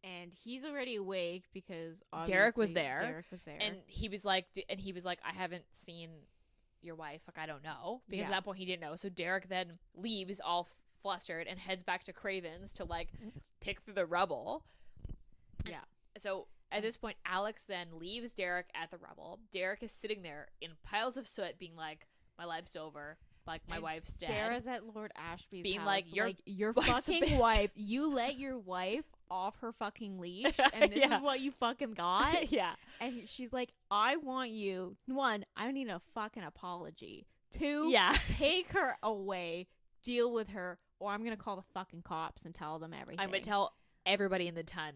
and he's already awake because Derek was there. And he was like, I haven't seen your wife, like, I don't know, because at that point he didn't know. So Derek then leaves all flustered and heads back to Craven's to like pick through the rubble. Yeah. So at this point, Alex then leaves Derek at the rubble. Derek is sitting there in piles of soot being like, my life's over, like my wife's dead. Sarah's at Lord Ashby's being house, like, your fucking wife, you let your wife off her fucking leash, and this is what you fucking got. Yeah. And she's like, I want you, 1, I need a fucking apology. 2, take her away, deal with her, or I'm gonna call the fucking cops and tell them everything. I'm gonna tell everybody in the ton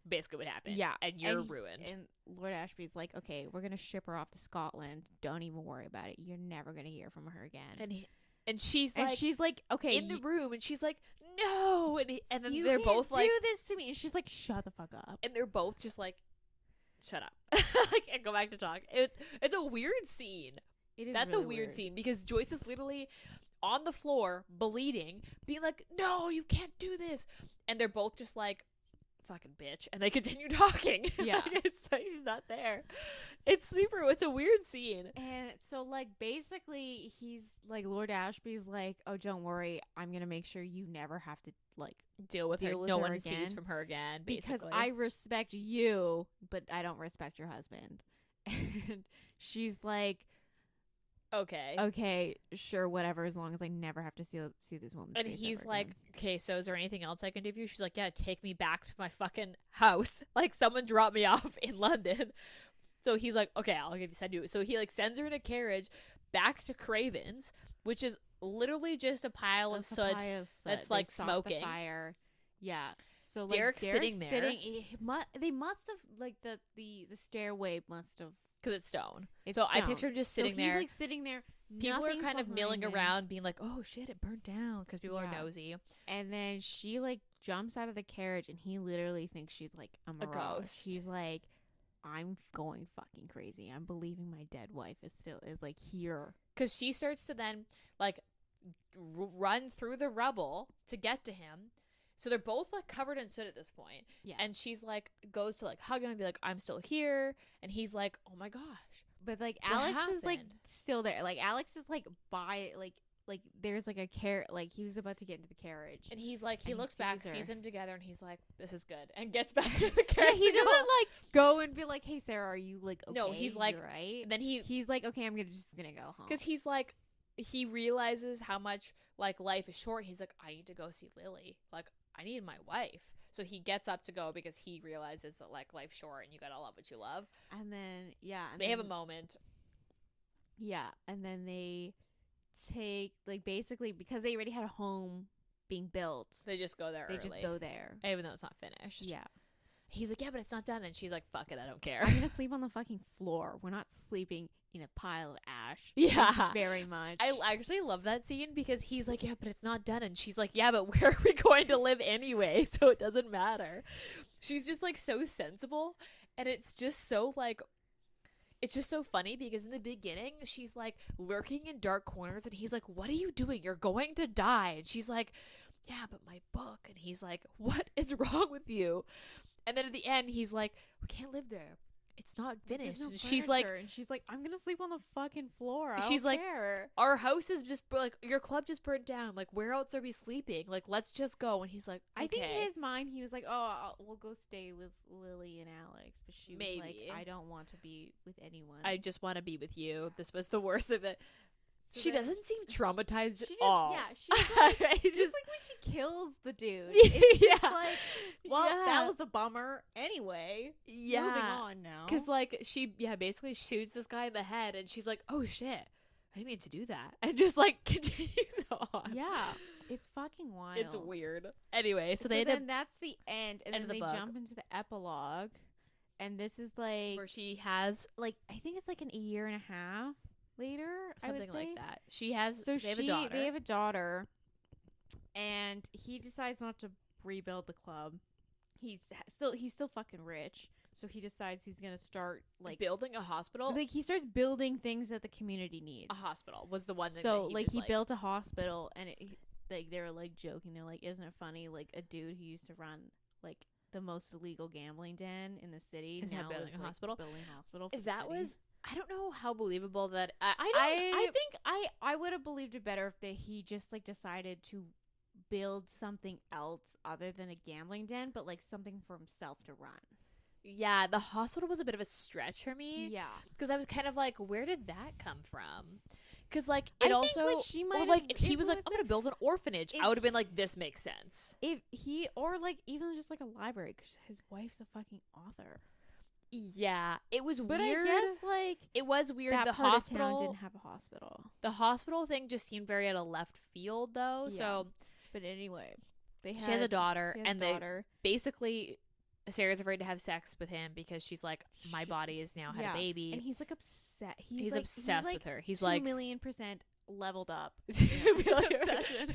basically what happened. Yeah. And you're ruined. And Lord Ashby's like, okay, we're gonna ship her off to Scotland. Don't even worry about it. You're never gonna hear from her again. And she's like, okay, in the room, and she's like, no, and then you they're can't both like, do this to me, and she's like, shut the fuck up, and they're both just like, shut up, like, and go back to talk. It's a weird scene. That's really a weird scene because Joyce is literally on the floor bleeding, being like, no, you can't do this, and they're both just like, fucking bitch, and they continue talking. Yeah. It's like she's not there. It's a weird scene. And so like basically he's like, Lord Ashby's like, oh, don't worry, I'm gonna make sure you never have to like deal with her. No one sees from her again, basically, because I respect you, but I don't respect your husband. And she's like, okay, sure, whatever, as long as I never have to see this woman's face. And he's ever like, again. okay, so is there anything else I can do for you? She's like, yeah, take me back to my fucking house. Like, someone dropped me off in London. So he's like, okay, I'll send you. So he like sends her in a carriage back to Craven's, which is literally just a pile of soot that's like smoking. The fire. Yeah. So like, Derek's sitting there. They must have like the stairway must have. Because it's stone. So I picture him just sitting there. He's like sitting there. People are kind of milling around, being like, "Oh shit, it burnt down," because people are nosy. And then she like jumps out of the carriage, and he literally thinks she's like a ghost. He's like, "I'm going fucking crazy. I'm believing my dead wife is like here." Because she starts to then like run through the rubble to get to him. So they're both like covered in soot at this point. Yeah. And she's like, goes to like hug him and be like, I'm still here. And he's like, oh my gosh. But like Alex is like still there. Like Alex is like by like there's like a like he was about to get into the carriage. And he's like, he looks back, sees them together, and he's like, this is good. And gets back in the carriage. Yeah, he doesn't like go and be like, hey Sarah, are you like okay? No, he's like, right. Then he's like, okay, I'm just gonna go home. Because he's like, he realizes how much like life is short. He's like, I need to go see Lily. Like, I need my wife. So he gets up to go because he realizes that like life's short and you gotta love what you love. And then they have a moment. Yeah, and then they take like basically because they already had a home being built. They just go there. They just go there, even though it's not finished. Yeah. He's like, yeah, but it's not done. And she's like, fuck it, I don't care. I'm gonna sleep on the fucking floor. We're not sleeping in a pile of ash. Yeah. Very much. I actually love that scene because he's like, yeah, but it's not done. And she's like, yeah, but where are we going to live anyway? So it doesn't matter. She's just like so sensible. And it's just so like, it's just so funny because in the beginning she's like lurking in dark corners and he's like, what are you doing? You're going to die. And she's like, yeah, but my book. And he's like, what is wrong with you? And then at the end he's like, we can't live there. It's not finished. No and she's like, I'm gonna sleep on the fucking floor. She's like, care. our house is just like, your club just burnt down. Like, where else are we sleeping? Like, let's just go. And he's like, okay. I think in his mind he was like, oh, we'll go stay with Lily and Alex. But she was like, I don't want to be with anyone. I just want to be with you. This was the worst of it. So she doesn't seem traumatized at she all. Yeah, she's like, just like when she kills the dude. It's just like, well, that was a bummer anyway. Yeah. Moving on now. Because, like, she, basically shoots this guy in the head, and she's like, oh, shit. I didn't mean to do that. And just, like, continues on. Yeah. It's fucking wild. It's weird. Anyway, so they then that's the end. And end then of the they book. jump into the epilogue. And this is like, where she has, like, I think it's like a year and a half later, something I would say. like that. She has, So they have a daughter. They have a daughter, and he decides not to rebuild the club. He's still fucking rich, so he decides he's gonna start like building a hospital. Like he starts building things that the community needs. A hospital was the one thing. So that like was, he built a hospital, and like they were like joking. They're like, "Isn't it funny? Like a dude who used to run like the most illegal gambling den in the city is now building a hospital. Building a hospital. For If the that city. was, I don't know how believable that. I think I would have believed it better if he just like decided to build something else other than a gambling den, but like something for himself to run. Yeah, the hospital was a bit of a stretch for me. Yeah, because I was kind of like, where did that come from? Because like I it think, also, like, she might or like have if he was like, I'm influenced gonna build an orphanage, I would have been like, this makes sense. if he or like even just like a library, because his wife's a fucking author. Yeah, it was But weird. I guess like it was weird. that The part hospital of town didn't have a hospital. The hospital thing just seemed very out of left field, though. Yeah. So But anyway, she has a daughter, and they daughter. basically, Sarah's afraid to have sex with him because she's like, my body has now had a baby. And he's like upset. He's like, obsessed with her. He's 2,000,000% leveled up. His obsession.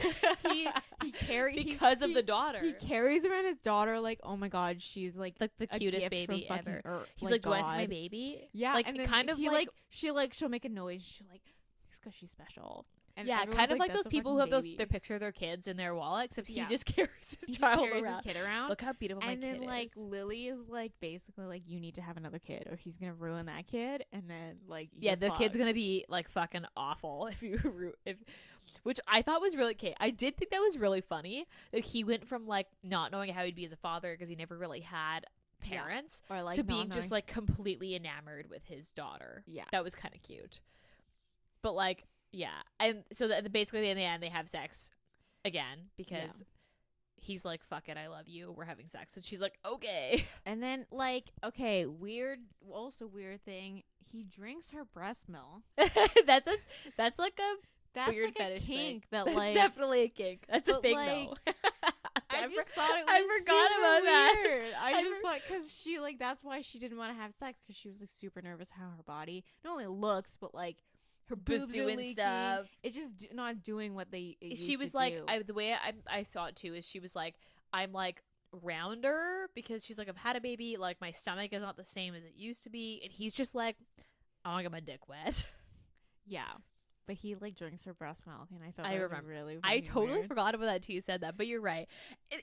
He carries because of the daughter. He carries around his daughter like, oh my god, she's like the a cutest gift baby from fucking ever. Earth. He's like, do I see my baby? Yeah, like and then kind of he, like she'll make a noise. She'll like, it's because she's special. And yeah, everyone's kind of like "That's those a people who have fucking baby." their picture of their kids in their wallet, except he Yeah. just carries his He just child carries around. his kid around. Look how beautiful my And kid then like is. Lily is like basically like, you need to have another kid or he's gonna ruin that kid, and then like Yeah, you're the kid's fucked. gonna be like fucking awful if you which I thought was really I did think that was really funny that he went from like not knowing how he'd be as a father because he never really had parents or like to not being just knowing- like completely enamored with his daughter. Yeah. That was kind of cute. But like, yeah, and so basically in the end they have sex again because he's like, fuck it, I love you, we're having sex. And she's like, okay. And then like, okay, weird thing, he drinks her breast milk. that's like a That's weird like fetish a kink thing. that That's like definitely a kink. That's a but, thing like, though. I just thought it was I forgot super about that. weird. I I just thought because she like that's why she didn't want to have sex, because she was like super nervous how her body not only looks but like her Was boobs doing are leaking. stuff. It's just not doing what they. She was like, the way I saw it too is she was like, I'm like rounder because she's like, I've had a baby, like my stomach is not the same as it used to be, and he's just like, I want to get my dick wet. yeah. But he like drinks her breast milk, and I thought I that was remember. really. I fucking totally weird. forgot about that till you said that, but you're right.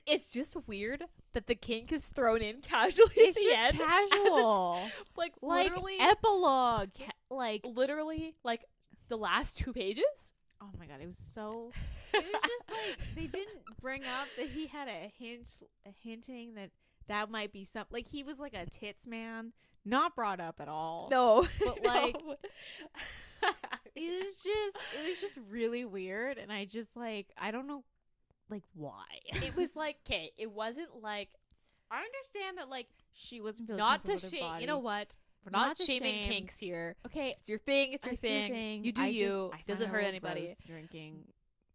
It's just weird that the kink is thrown in casually It's at the just end. casual. Like Like epilogue. literally like the last 2 pages. Oh my god, it was so. It was just like they didn't bring up that he had a hinting that might be some, like he was like a tits man, not brought up at all. No, But, no. like, it was just really weird, and I just like I don't know, like why. It was like, okay, it wasn't like, I understand that like she wasn't feeling not to comfortable with her shame. body. You know what? We're Not not to shaming shame. kinks here. Okay, It's your thing. It's your I see your thing. You do I you. I Doesn't find hurt it anybody. gross drinking.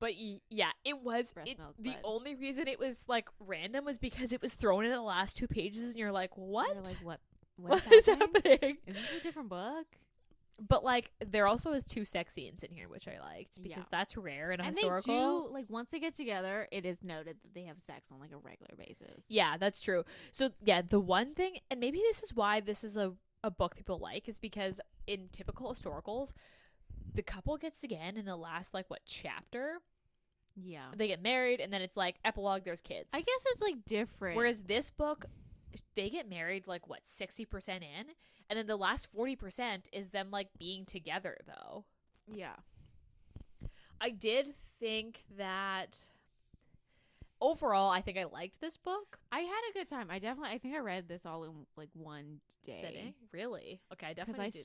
But yeah, it was. Breast milk, The but- only reason it was like random was because it was thrown in the last 2 pages, and you're like, what? You're like, what? What is happening? Is this a different book? But like there also is 2 sex scenes in here, which I liked because that's rare in a historical. They do, like, once they get together, it is noted that they have sex on like a regular basis. Yeah, that's true. So yeah, the one thing, and maybe this is why this is a book people like, is because in typical historicals, the couple gets again in the last like what chapter? Yeah. They get married and then it's like epilogue, there's kids. I guess it's like different. Whereas this book, they get married like what 60% in, and then the last 40% is them like being together though. Yeah. I did think that overall, I think I liked this book. I had a good time. I think I read this all in like one day. Sitting? Really? Okay, I definitely because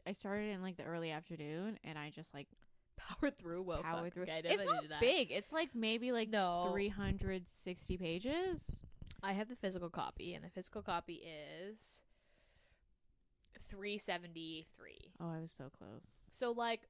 I started in like the early afternoon, and I just like powered through. Whoa, powered through. Okay, it's not big. It's like maybe like 360 pages. I have the physical copy, and the physical copy is 373. Oh, I was so close. So like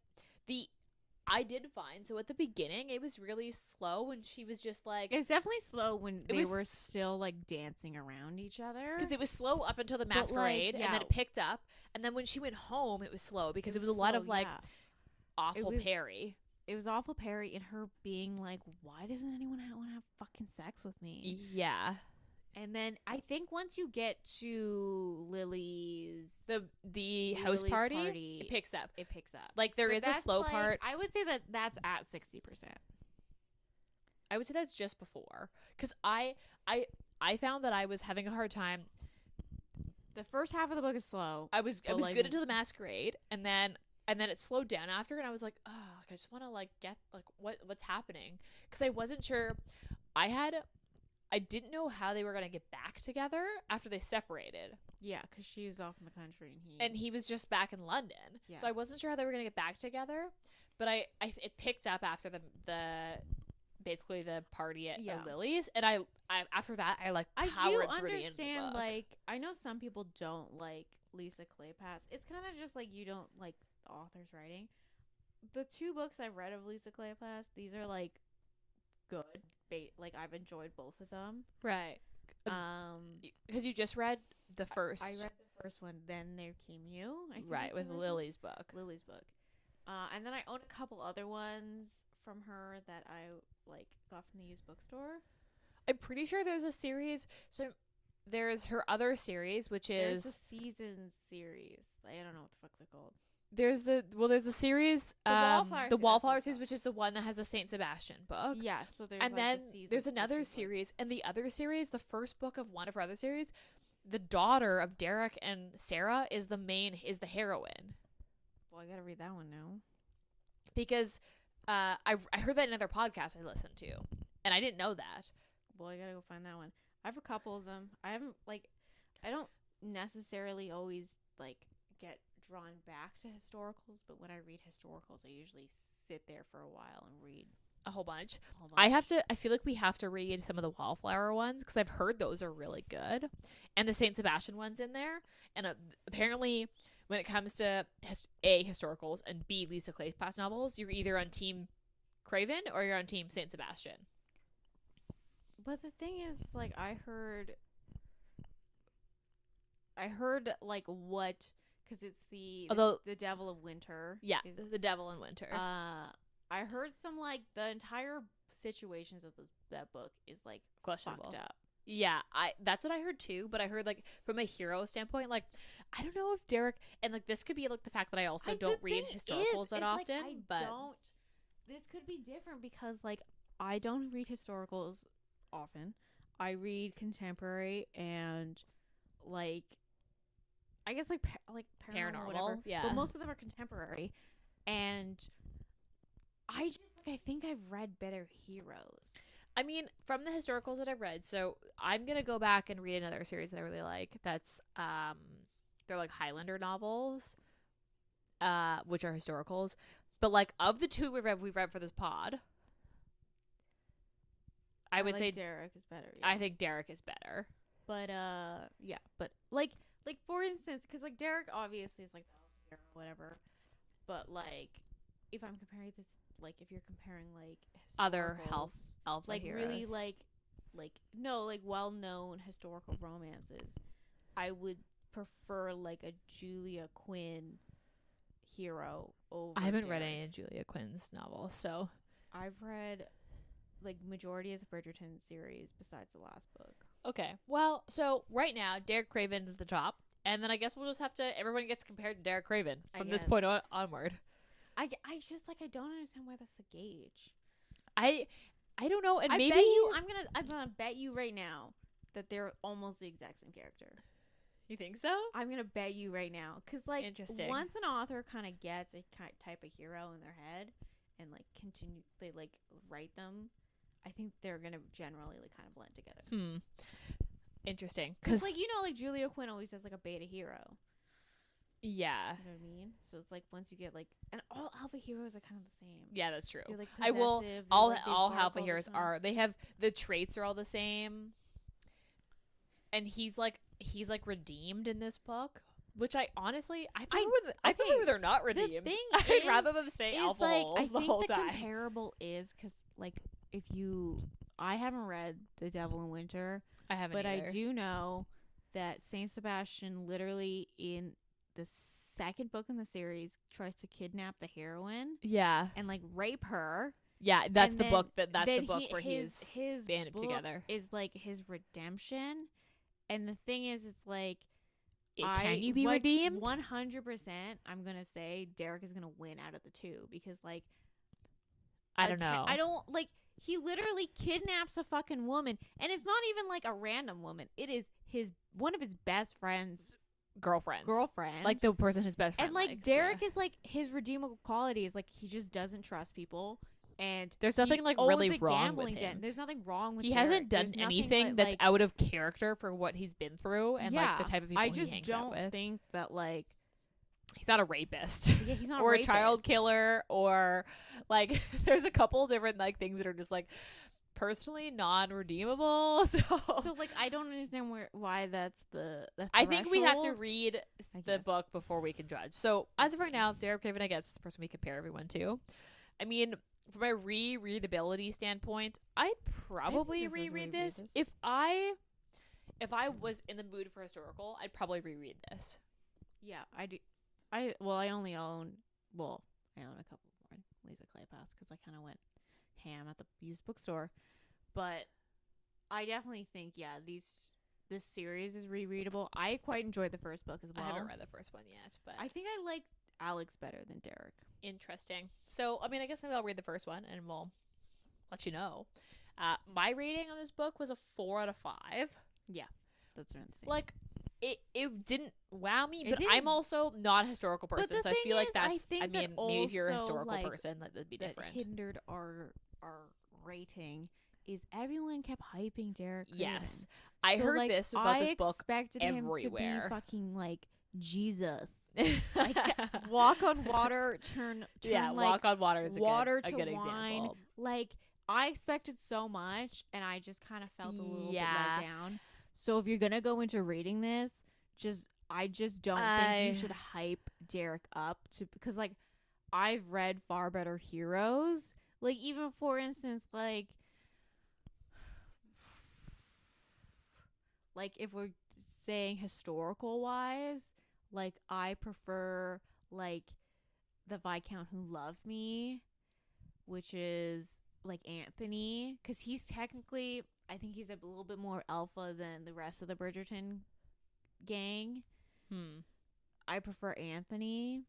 I did find, so at the beginning it was really slow when she was just like, it was definitely slow when they were still like dancing around each other, because it was slow up until the masquerade, and then it picked up, and then when she went home it was slow because it was a lot of like awful Perry. It was awful Perry and her being like, why doesn't anyone want to have fucking sex with me? Yeah. And then I think once you get to Lily's the house party, it picks up. Like there is a slow part. I would say that that's at 60%. I would say that's just before, because I found that I was having a hard time. The first half of the book is slow. I was like, good until the masquerade, and then it slowed down after, and I was like, oh, I just want to like get like what's happening, because I wasn't sure. I didn't know how they were going to get back together after they separated. Yeah, because she was off in the country and he was just back in London. Yeah. So I wasn't sure how they were going to get back together. But it picked up after the basically the party at Lily's, and I after that I like powered through the end of the book. I do understand, like, I know some people don't like Lisa Kleypas. It's kind of just like you don't like the author's writing. The 2 books I've read of Lisa Kleypas, these are like good. Like I've enjoyed both of them. Right. Because you just read the first. I read the first one. Then There Came You. Right, with Lily's book. And then I own a couple other ones from her that I like got from the used bookstore. I'm pretty sure there's a series. So there's her other series, which is there's a season series. I don't know what the fuck they're called. There's a series, the Wallflower series, which is the one that has a Saint Sebastian book. Yeah, so there's and then there's another series, and the other series, the first book of one of her other series, the daughter of Derek and Sarah is the heroine. Well, I gotta read that one now because I heard that in another podcast I listened to, and I didn't know that. Well, I gotta go find that one. I have a couple of them. I don't necessarily always like get drawn back to historicals, but when I read historicals, I usually sit there for a while and read a whole bunch. I feel like we have to read some of the Wallflower ones, because I've heard those are really good, and the Saint Sebastian one's in there. And apparently when it comes to A, historicals, and B, Lisa Kleypas novels, you're either on Team Craven or you're on Team Saint Sebastian. But the thing is, like, I heard like what, because it's the Devil of Winter. Yeah, the Devil in Winter. I heard some like the entire situations of that book is like questionable. Fucked up. Yeah, that's what I heard too. But I heard like from a hero standpoint, like I don't know if Derek, and like this could be like the fact that I also don't read historicals that often. Like, this could be different because like I don't read historicals often. I read contemporary and like I guess like paranormal, whatever. Yeah. But most of them are contemporary, and I think I've read better heroes. I mean, from the historicals that I've read, so I'm gonna go back and read another series that I really like. That's they're like Highlander novels, which are historicals. But like of the 2 we've read for this pod, I would say Derek is better. Yeah. I think Derek is better. But yeah, but like for instance, because like Derek obviously is like the whatever, but like if I'm comparing this, like if you're comparing like other alpha like heroes, really like well-known historical romances, I would prefer like a Julia Quinn hero over I haven't read Derek. any of Julia Quinn's novels, so I've read like majority of the Bridgerton series besides the last book. okay. Well, so right now Derek Craven is at the top, and then I guess we'll just have to. Everyone gets compared to Derek Craven from this point onward. I just like I don't understand why that's the gauge. I don't know, and I maybe bet you I'm gonna bet you right now that they're almost the exact same character. you think so? I'm gonna bet you right now, because like Interesting. once an author kind of gets a type of hero in their head and like they like write them, I think they're gonna generally like kind of blend together. Interesting, Because like like Julia Quinn always does like a beta hero. yeah, You know what I mean? So it's like once you get like, and all alpha heroes are kind of the same. yeah, that's true. They're like I will. possessive, All like, they all bark alpha all the heroes time. are. They have the traits are all the same, and he's like redeemed in this book, which I honestly I prefer they're not redeemed. thing I'd is- rather them stay is alpha like holes I the think whole the time. comparable is because like if you, I haven't read The Devil in Winter, I haven't, but either. I do know that Saint Sebastian literally in the second book in the series tries to kidnap the heroine Yeah, and like rape her. yeah, that's And the then- book that's the then book where his banded book together. is like his redemption, and the thing is, it's like Can you be redeemed? 100%. I'm gonna say Derek is gonna win out of the two because like I don't know. I don't like. He literally kidnaps a fucking woman, and it's not even like a random woman. It is one of his best friends' girlfriend, like the person his best friend and like likes, Derek yeah. is like his redeemable quality is like he just doesn't trust people, and There's nothing he like owns really a wrong gambling with den. him. There's nothing wrong with He Derek. hasn't done There's nothing anything but, that's like, out of character for what he's been through and like the type of people I just he hangs don't out with. think that like He's not a rapist. yeah, he's not or a a child rapist. killer or like there's a couple different like things that are just like personally non-redeemable. So like I don't understand why that's the I think we have to threshold. read I the guess. book before we can judge. So as of right now, Derek Craven, I guess, is the person we compare everyone to. I mean, from a rereadability standpoint, I'd probably if I was to reread reread this. this. If I was in the mood for historical, I'd probably reread this. Yeah, I do. I only own I own a couple more Lisa Kleypas because I kind of went ham at the used bookstore, but I definitely think this series is rereadable. I quite enjoyed the first book as well. I haven't read the first one yet, but I think I like Alex better than Derek. interesting. So, I mean, I guess maybe I'll read the first one and we'll let you know. My rating on this book was a 4 out of 5. That's around the same. Like, it didn't wow me, It but didn't- I'm also not a historical But person, the so I thing feel like is, that's. think I mean, that maybe if you're a also, historical like, person, that'd be that different. hindered our rating is everyone kept hyping Derek Craven. Yes, I So, heard like, this about this book expected him to everywhere. be fucking like Jesus. Like walk on water, turn yeah, like walk on water is water a to good wine. example. Like I expected so much, and I just kind of felt a little bit Yeah. let down. So if you're gonna go into reading this, I just don't think you should hype Derek up because like I've read far better heroes. Like even for instance, like if we're saying historical wise, like I prefer like the Viscount Who Loved Me, which is like Anthony, because he's technically, I think he's a little bit more alpha than the rest of the Bridgerton gang. I prefer Anthony.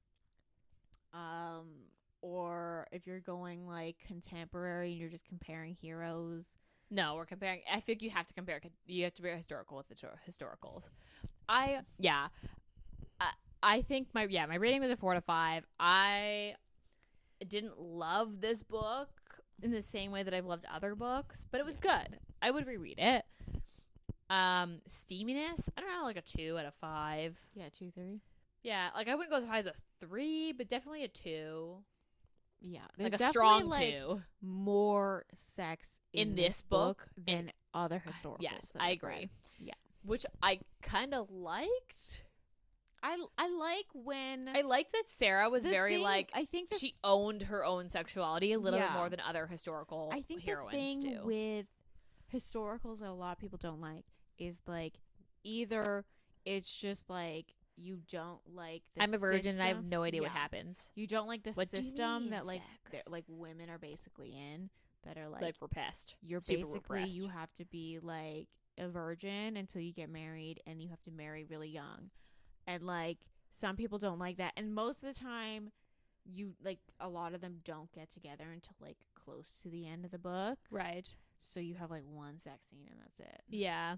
Or if you're going like contemporary and you're just comparing heroes. No, we're comparing. I think you have to compare. You have to be historical with the historicals. I think my rating was a 4 out of 5. I didn't love this book in the same way that I've loved other books, but it was good. I would reread it. Steaminess, I don't know, like a 2 out of 5. Yeah, 2, 3. Yeah, like I wouldn't go as high as a 3, but definitely a 2. Yeah, Like a there's strong definitely, 2. more sex In this book than other historicals. Yes, that I I've agree. read. Yeah. Which I kind of liked. I like when I liked that Sarah was the very thing- like I think that she owned her own sexuality a little bit Yeah. more than other historical I think heroines the thing do. with historicals that a lot of people don't like is like either it's just like you don't like the I'm a virgin and I have system. no idea what Yeah. happens. You don't like the What do you system mean, that like sex? like women are basically in, that are Like repressed. you're Super basically repressed. you have to be like a virgin until you get married, and you have to marry really young. And like some people don't like that, and most of the time you like a lot of them don't get together until like close to the end of the book. Right. So you have like one sex scene and that's it. Yeah.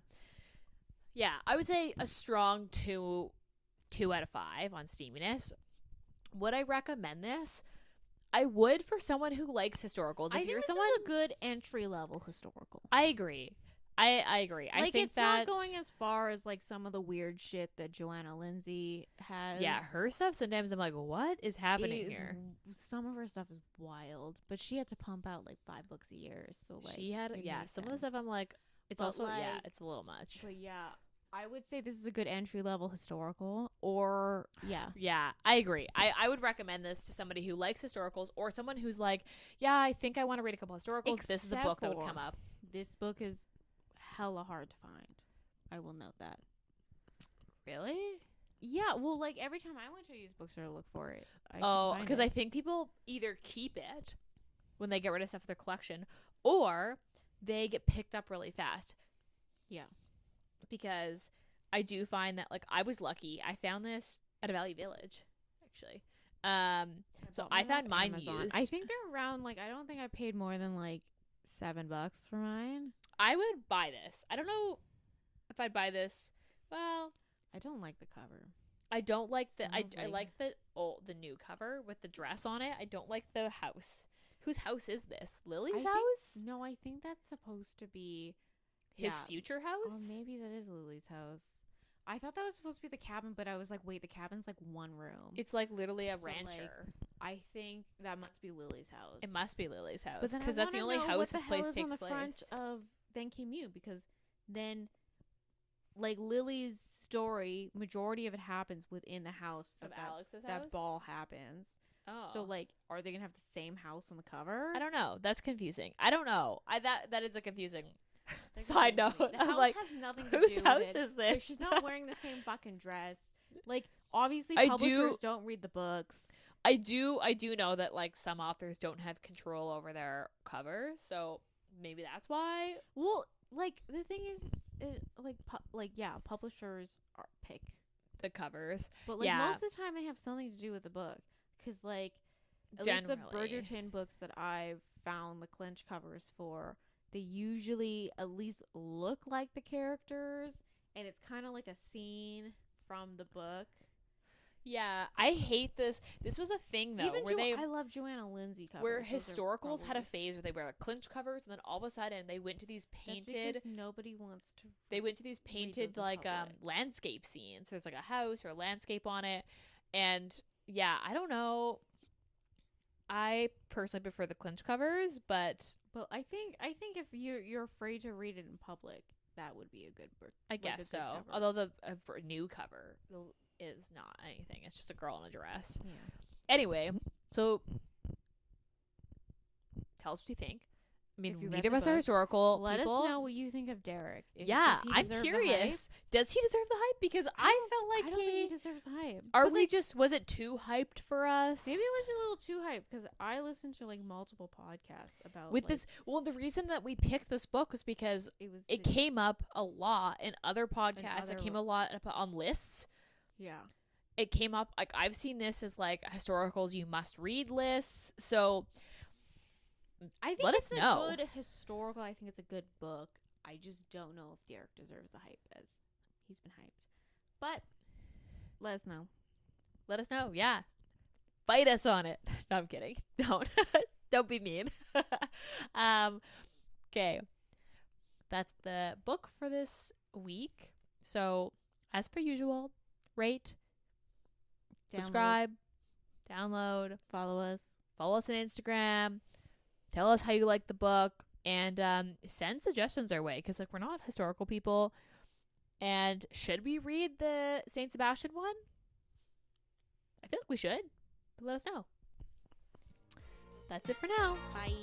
Yeah, I would say a strong 2 out of 5 on steaminess. Would I recommend this? I would, for someone who likes historicals. I If think you're this someone, is a good entry level historical. I agree. I agree. I Like think it's that not going as far as like some of the weird shit that Joanna Lindsay has. yeah, her stuff sometimes I'm like, what is happening It's here? Some of her stuff is wild, but she had to pump out like 5 books a year, so like She had it yeah, makes some of the sense. stuff I'm like, it's But, also yeah, like- it's a little much. But yeah, I would say this is a good entry level historical, or yeah. Yeah, I agree. I would recommend this to somebody who likes historicals or someone who's like, yeah, I think I want to read a couple historicals. This is a Except book that would for- come up. This book is hella hard to find. I will note that. Really? Yeah, well, like every time I went to a used bookstore to look for it, Because I think people either keep it when they get rid of stuff in their collection, or they get picked up really fast. Yeah. Because I do find that, like, I was lucky. I found this at a Valley Village, actually. So I found mine used. I think they're around like I don't think I paid more than like $7 for mine. I would buy this. I don't know if I'd buy this. Well, I don't like the cover. I don't like the. Some I of, like the new cover with the dress on it. I don't like the house. Whose house is this? Lily's house? No, I think that's supposed to be His future house? Or maybe that is Lily's house. I thought that was supposed to be the cabin, but I was like, wait, the cabin's like one room. It's like literally a So, like, rancher. I think that must be Lily's house. It must be Lily's house But then because that's the only house this place takes on the place. front of Then Came You, because then like Lily's story, majority of it happens within the house Of that Alex's that house. ball happens. Oh, So like, are they gonna have the same house on the cover? I don't know. That's confusing. I don't know. That is a confusing They're side confusing note. me. The I'm house like, has nothing to whose do house with it. is this? She's not wearing the same fucking dress. Like, obviously, I publishers don't read the books. I do know that like some authors don't have control over their covers, so maybe that's why. Well, like the thing is publishers pick The covers. But like Yeah. most of the time, they have something to do with the book. Because like at least the Generally. Bridgerton books that I've found the clinch covers for, they usually at least look like the characters, and it's kind of like a scene from the book. Yeah, I hate this. This was a thing though, Even where I love Joanna Lindsay covers. where Those are historicals had a probably- phase where they were like clinch covers, and then all of a sudden they went to these That's painted. because nobody wants to. They went to these read painted those in like public. landscape scenes. There's like a house or a landscape on it, and yeah, I don't know. I personally prefer the clinch covers, but But I think if you're afraid to read it in public, that would be a good book. I like a guess good so. cover. Although the new cover is not anything. It's just a girl in a dress. Yeah. Anyway, so tell us what you think. I mean, If you read neither of the us are book, historical Let people. us know what you think of Derek. Yeah, Does he I'm deserve the curious. Does he deserve the hype? Because I felt hype? like I don't think he deserves the hype. Are But, we like, just? Was it too hyped for us? maybe it was a little too hyped because I listened to like multiple podcasts about with like, this. Well, the reason that we picked this book was because it the- came up a lot in other podcasts. It other- came a lot up on lists. Yeah. It came up like I've seen this as like historicals you must read lists. So I think Let it's us a know. good historical. I think it's a good book. I just don't know if Derek deserves the hype as he's been hyped. But let us know. let us know. Yeah, fight us on it. No, I'm kidding. Don't be mean. Okay, that's the book for this week. So as per usual, rate, subscribe, download, Follow us. follow us on Instagram, tell us how you like the book, and send suggestions our way because like we're not historical people. And should we read the Saint Sebastian one? I feel like we should. But let us know. That's it for now. Bye.